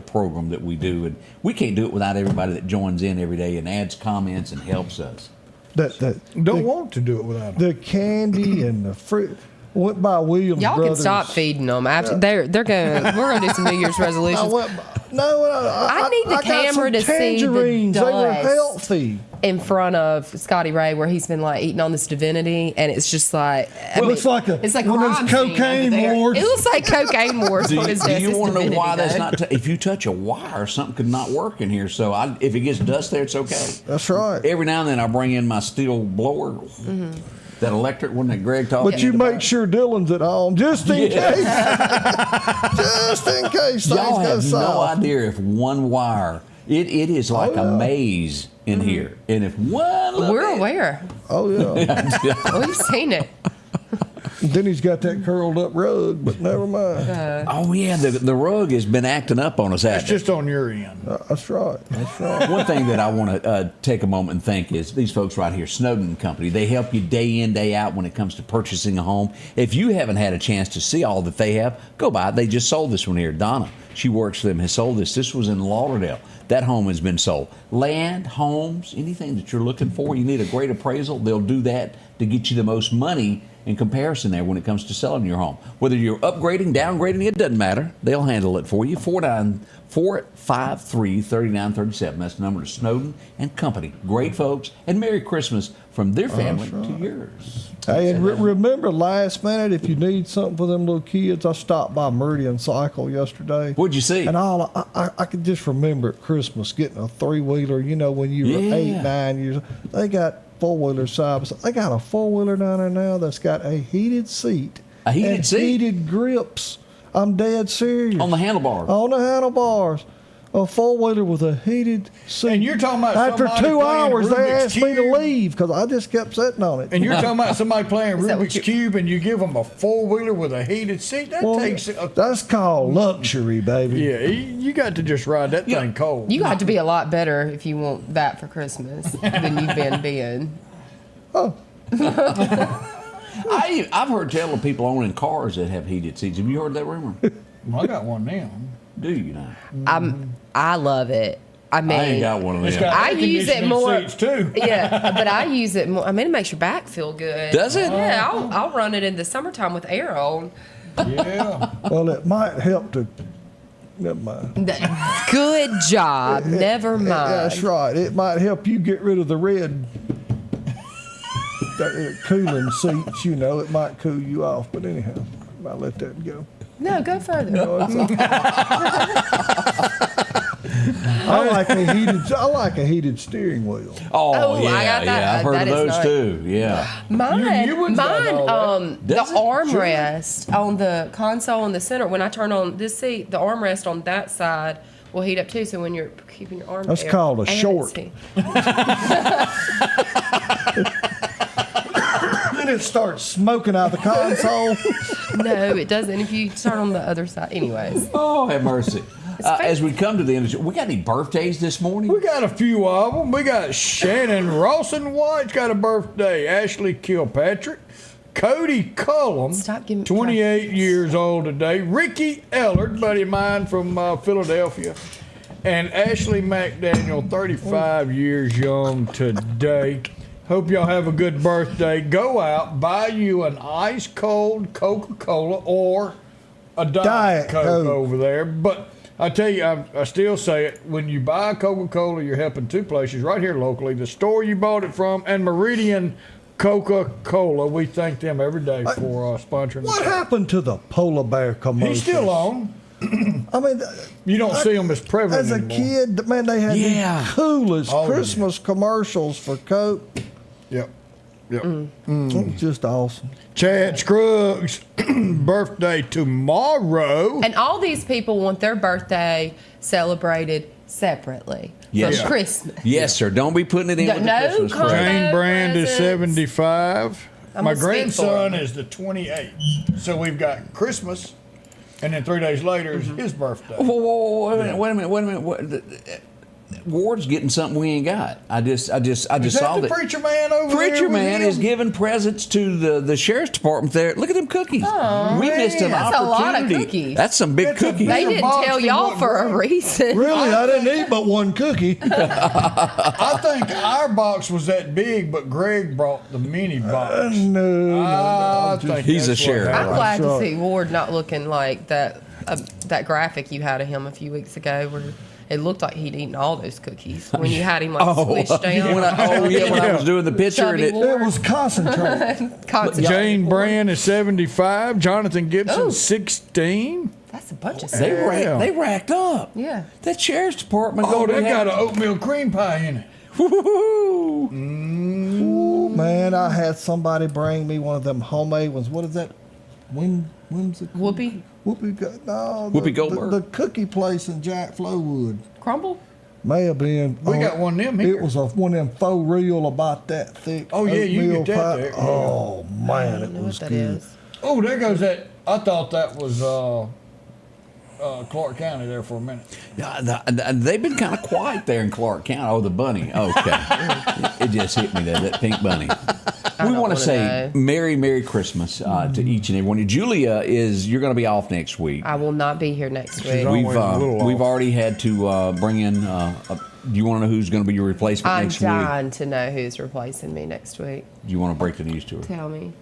program that we do, and we can't do it without everybody that joins in every day and adds comments and helps us. Don't want to do it without them. The candy and the fruit. Went by Williams Y'all Brothers. can stop feeding them after they're going. We're gonna do some New Year's resolutions. I need the got camera some to see the tangerines. They were dust healthy. in front of Scotty Ray where he's been like eating on this divinity, and it's just like It's like it's like one of those crime scene cocaine over there. wars. It looks like cocaine wars. Do on you, his do desk. you It's want to know divinity, why that's though. not? If you touch a wire, something could not work in here. So if it gets dust there, it's okay. That's right. Every now and then I bring in my steel blower, that electric one that Greg talked. But you make sure Dylan's at home just in case. Just in case Y'all things go have no south. idea if one wire. It is like a maze in here, and if one. little We're bit- aware. Oh yeah. We've seen it. Then he's got that curled up rug, but never mind. Oh yeah, the rug has been acting up on us. It's just on your end. That's right. That's right. One thing that I want to take a moment and thank is these folks right here, Snowden & Company. They help you day in, day out when it comes to purchasing a home. If you haven't had a chance to see all that they have, go by it. They just sold this one here. Donna, she works for them, has sold this. This was in Lauderdale. That home has been sold. Land, homes, anything that you're looking for, you need a great appraisal, they'll do that to get you the most money in comparison there when it comes to selling your home. Whether you're upgrading, downgrading, it doesn't matter. They'll handle it for you. 453-3937. That's the number to Snowden & Company. Great folks. And Merry Christmas from their family to yours. Hey, and remember last minute, if you need something for them little kids, I stopped by Meridian Cycle yesterday. What'd you see? And I could just remember at Christmas getting a 3-wheeler, you know, when you were 8, 9 years old. They got 4-wheeler side by side. They got a 4-wheeler down there now that's got a heated seat. A heated and seat? heated grips. I'm dead serious. On the handlebars? On the handlebars. A 4-wheeler with a heated seat. And you're talking about after somebody 2 playing hours, they Rubik's asked me to Cube? leave because I just kept sitting on it. And you're talking about somebody playing that what Rubik's Cube and you give them a 4-wheeler with a heated seat? That Well, takes that's called luxury, baby. Yeah, you got to just ride that thing cold. You got to be a lot better if you want that for Christmas than you've been being. Oh. I've heard tell of people owning cars that have heated seats. Have you heard that rumor? Well, I got one now. Do you now? I love it. I mean, I ain't got one of It's them. got I air use it conditioning more. seats too. Yeah, but I use it more. I mean, it makes your back feel good. Does it? Yeah, I'll run it in the summertime with air on. Yeah. Well, it might help to. Never mind. Good job. Never mind. That's right. It might help you get rid of the red cooling seats. You know, it might cool you off. But anyhow, I'll let that go. No, go further. I like a heated steering wheel. Oh, yeah, I got that. yeah. I've heard That of is those nice. too. Yeah. Mine, the Does it? armrest on the console in the center. When I turn on this seat, the armrest on that side will heat up too. So when you're keeping your arm, That's there, called a and short. seat. Then it starts smoking out the console. No, it doesn't. If you turn on the other side, anyways. Oh, have mercy. As we come to the end of the show, we got any birthdays this morning? We got a few of them. We got Shannon Rawson White's got a birthday. Ashley Kilpatrick. Cody Cullum, 28 years old today. Ricky Ellard, buddy of mine from Philadelphia. And Ashley McDaniel, 35 years young today. Hope y'all have a good birthday. Go out, buy you an ice cold Coca-Cola or a Diet Coke over there. But I tell you, I still say it, when you buy Coca-Cola, you're helping two places right here locally. The store you bought it from and Meridian Coca-Cola. We thank them every day for sponsoring What the show. happened to the polar bear commercials? He's still on. I mean, you don't see them as prevalent as a anymore. kid. Man, they had the coolest Oh, yeah. Christmas commercials for Coke. Yep. Yep. It's just awesome. Chad Scruggs' birthday tomorrow. And all these people want their birthday celebrated separately Yes. from Christmas. Yes, sir. Don't be putting it in with the No Christmas combo present. Jane Brand is presents. 75. I'm My gonna speak grandson for him. is the 28th. So we've got Christmas, and then 3 days later is his birthday. Whoa, wait a minute. What, Ward's getting something we ain't got. I just Is saw that the that. preacher man over there? Preacher with man him? is giving presents to the sheriff's department there. Look at them cookies. Aw, we missed an that's a lot of opportunity. cookies. That's some big It's a cookies. They bigger didn't box tell than y'all what for a Greg- reason. Really, I didn't eat but one cookie. I think our box was that big, but Greg brought the mini box. No, I just- think He's that's a what sheriff. I'm happened. glad to right. see Ward not looking like that graphic you had of him a few weeks ago where it looked like he'd eaten all those cookies when you had him like squished down. when I was doing the picture, and Chubby it, Ward. It was concentrated. Concentrated. Jane Brand is 75. Jonathan Gibson, Oh. 16. That's a bunch of they stuff. racked up. Yeah. That sheriff's department. Oh, they they got an oatmeal cream pie in it. Woo-hoo-hoo. Ooh, man, I had somebody bring me one of them homemade ones. What is that? Whimsical? Whoopee? Whoopi Goldberg? The cookie place in Jack Flowwood. Crumble? May have been. We got one of them here. It was one of them faux real about that thick. Oh, yeah, you oatmeal get that pie. there. Oh, man, it know was what that good. is. Oh, there goes that. I thought that was Clark County there for a minute. Yeah, they've been kind of quiet there in Clark County. Oh, the bunny. Okay. It just hit me there, that pink bunny. We want to say Merry Christmas to each and every one. Julia, you're going to be off next week. I will not be here next week. always a little We've off. already had to bring in. Do you want to know who's going to be your replacement I'm next week? dying to know who's replacing me next week. Do you want to break the news to her? Tell me.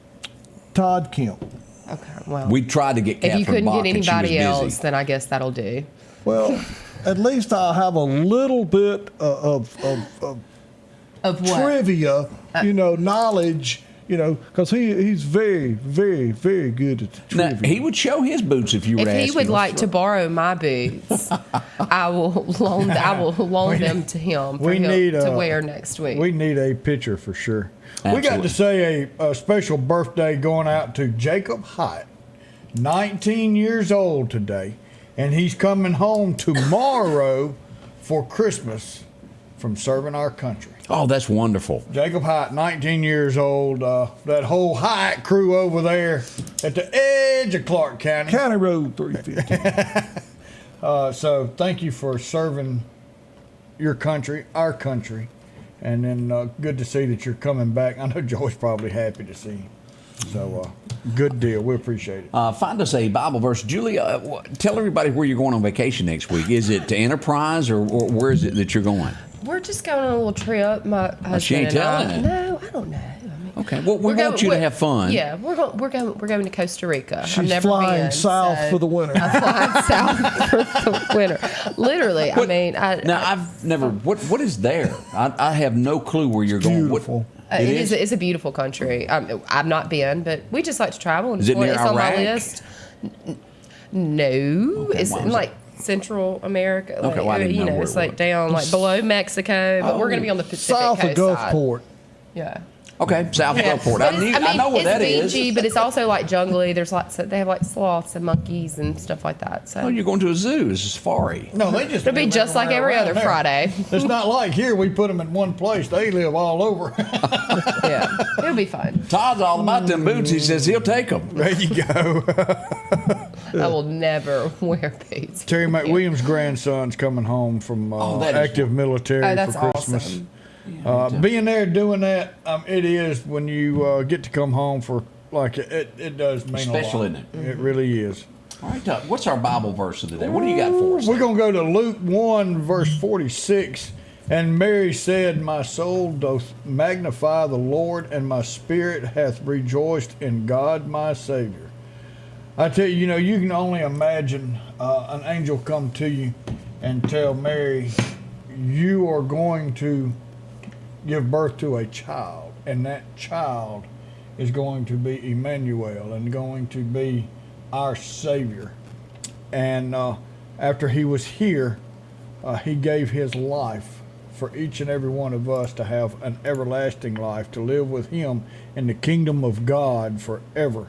Todd Kemp. Okay, well. We tried to get if Catherine you couldn't Bach, get and she was anybody else, busy. then I guess that'll do. Well, at least I'll have a little bit of Of what? trivia, knowledge, because he's very, very, very good at the Now, trivia. he would show his boots if you were If asking. he would us. like to borrow my boots, I will loan them to him for We him need to wear next week. We need a picture for sure. We got Absolutely. to say a special birthday going out to Jacob Hyatt, 19 years old today, and he's coming home tomorrow for Christmas from serving our country. Oh, that's wonderful. Jacob Hyatt, 19 years old. That whole Hyatt crew over there at the edge of Clark County. County Road 350. So thank you for serving your country, our country. And then good to see that you're coming back. I know Joy's probably happy to see you. So Good deal. We appreciate it. Find us a Bible verse. Julie, tell everybody where you're going on vacation next week. Is it to Enterprise or where is it that you're going? We're just going on a little trip. My husband She ain't and telling I. it. No, I don't know. Okay. Well, we want you to have fun. Yeah, we're going to Costa Rica. I've She's never flying been, south so for the winter. I'm flying south for the winter. Literally, I've never. What is there? I have no clue where you're going. Beautiful. It is. It's a beautiful country. I've not been, but we just like to travel. And Is it near it's on my Iraq? list. No, Okay, it's why in was like Central America. Okay, well, I didn't know where it's it like was. down like below Mexico, but we're going to be on the Pacific South coast of Gulfport. side. Yeah. Okay, South Gulfport. But I know where that it's is. beachy, but it's also like jungly. There's lots of, they have like sloths and monkeys and stuff like that. So Oh, you're going to a zoo. It's a safari. No, they just it'll be live just like every everywhere other around there. Friday. It's not like here we put them in one place. They live all over. Yeah, it'll be fun. Todd's all about them boots. He says he'll take them. There you go. I will never wear boots. Terry McWilliams' grandson's coming home from that is active military Oh, that's for Christmas. awesome. Being there doing that, it is when you get to come home for like it does mean Special, a lot. isn't it? It really is. All right, what's our Bible verse of the day? What do you got for us? We're gonna go to Luke 1 verse 46. And Mary said, "My soul doth magnify the Lord, and my spirit hath rejoiced in God my Savior." I tell you, you can only imagine an angel come to you and tell Mary, "You are going to give birth to a child, and that child is going to be Emmanuel and going to be our Savior." And after he was here, he gave his life for each and every one of us to have an everlasting life, to live with him in the kingdom of God forever.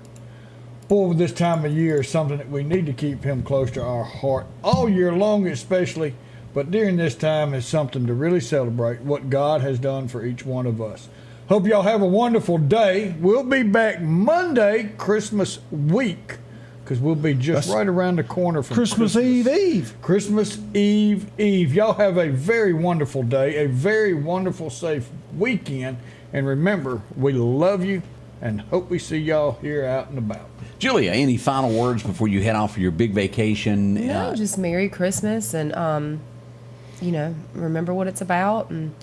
Boy, this time of year is something that we need to keep him close to our heart all year long, especially. But during this time is something to really celebrate what God has done for each one of us. Hope y'all have a wonderful day. We'll be back Monday, Christmas week, because we'll be just right around the corner from Christmas Eve. Christmas Eve. Y'all have a very wonderful day, a very wonderful, safe weekend. And remember, we love you and hope we see y'all here out and about. Julia, any final words before you head off for your big vacation? No, just Merry Christmas and remember what it's about and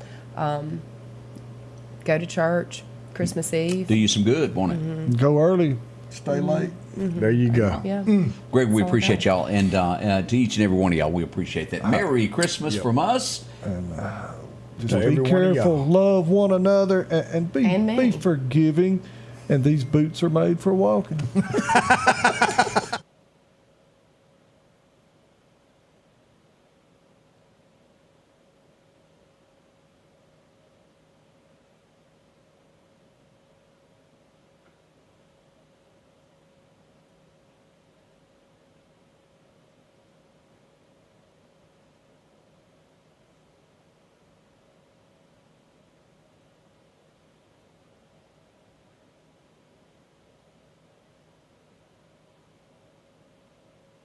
go to church Christmas Eve. Do you some good, won't it? Go early, stay late. There you go. Yeah. Greg, we all appreciate about. y'all, and to each and every one of y'all, we appreciate that. Merry Christmas from us. And To just every be one of careful, y'all. love one another, and And me. be forgiving. And these boots are made for walking.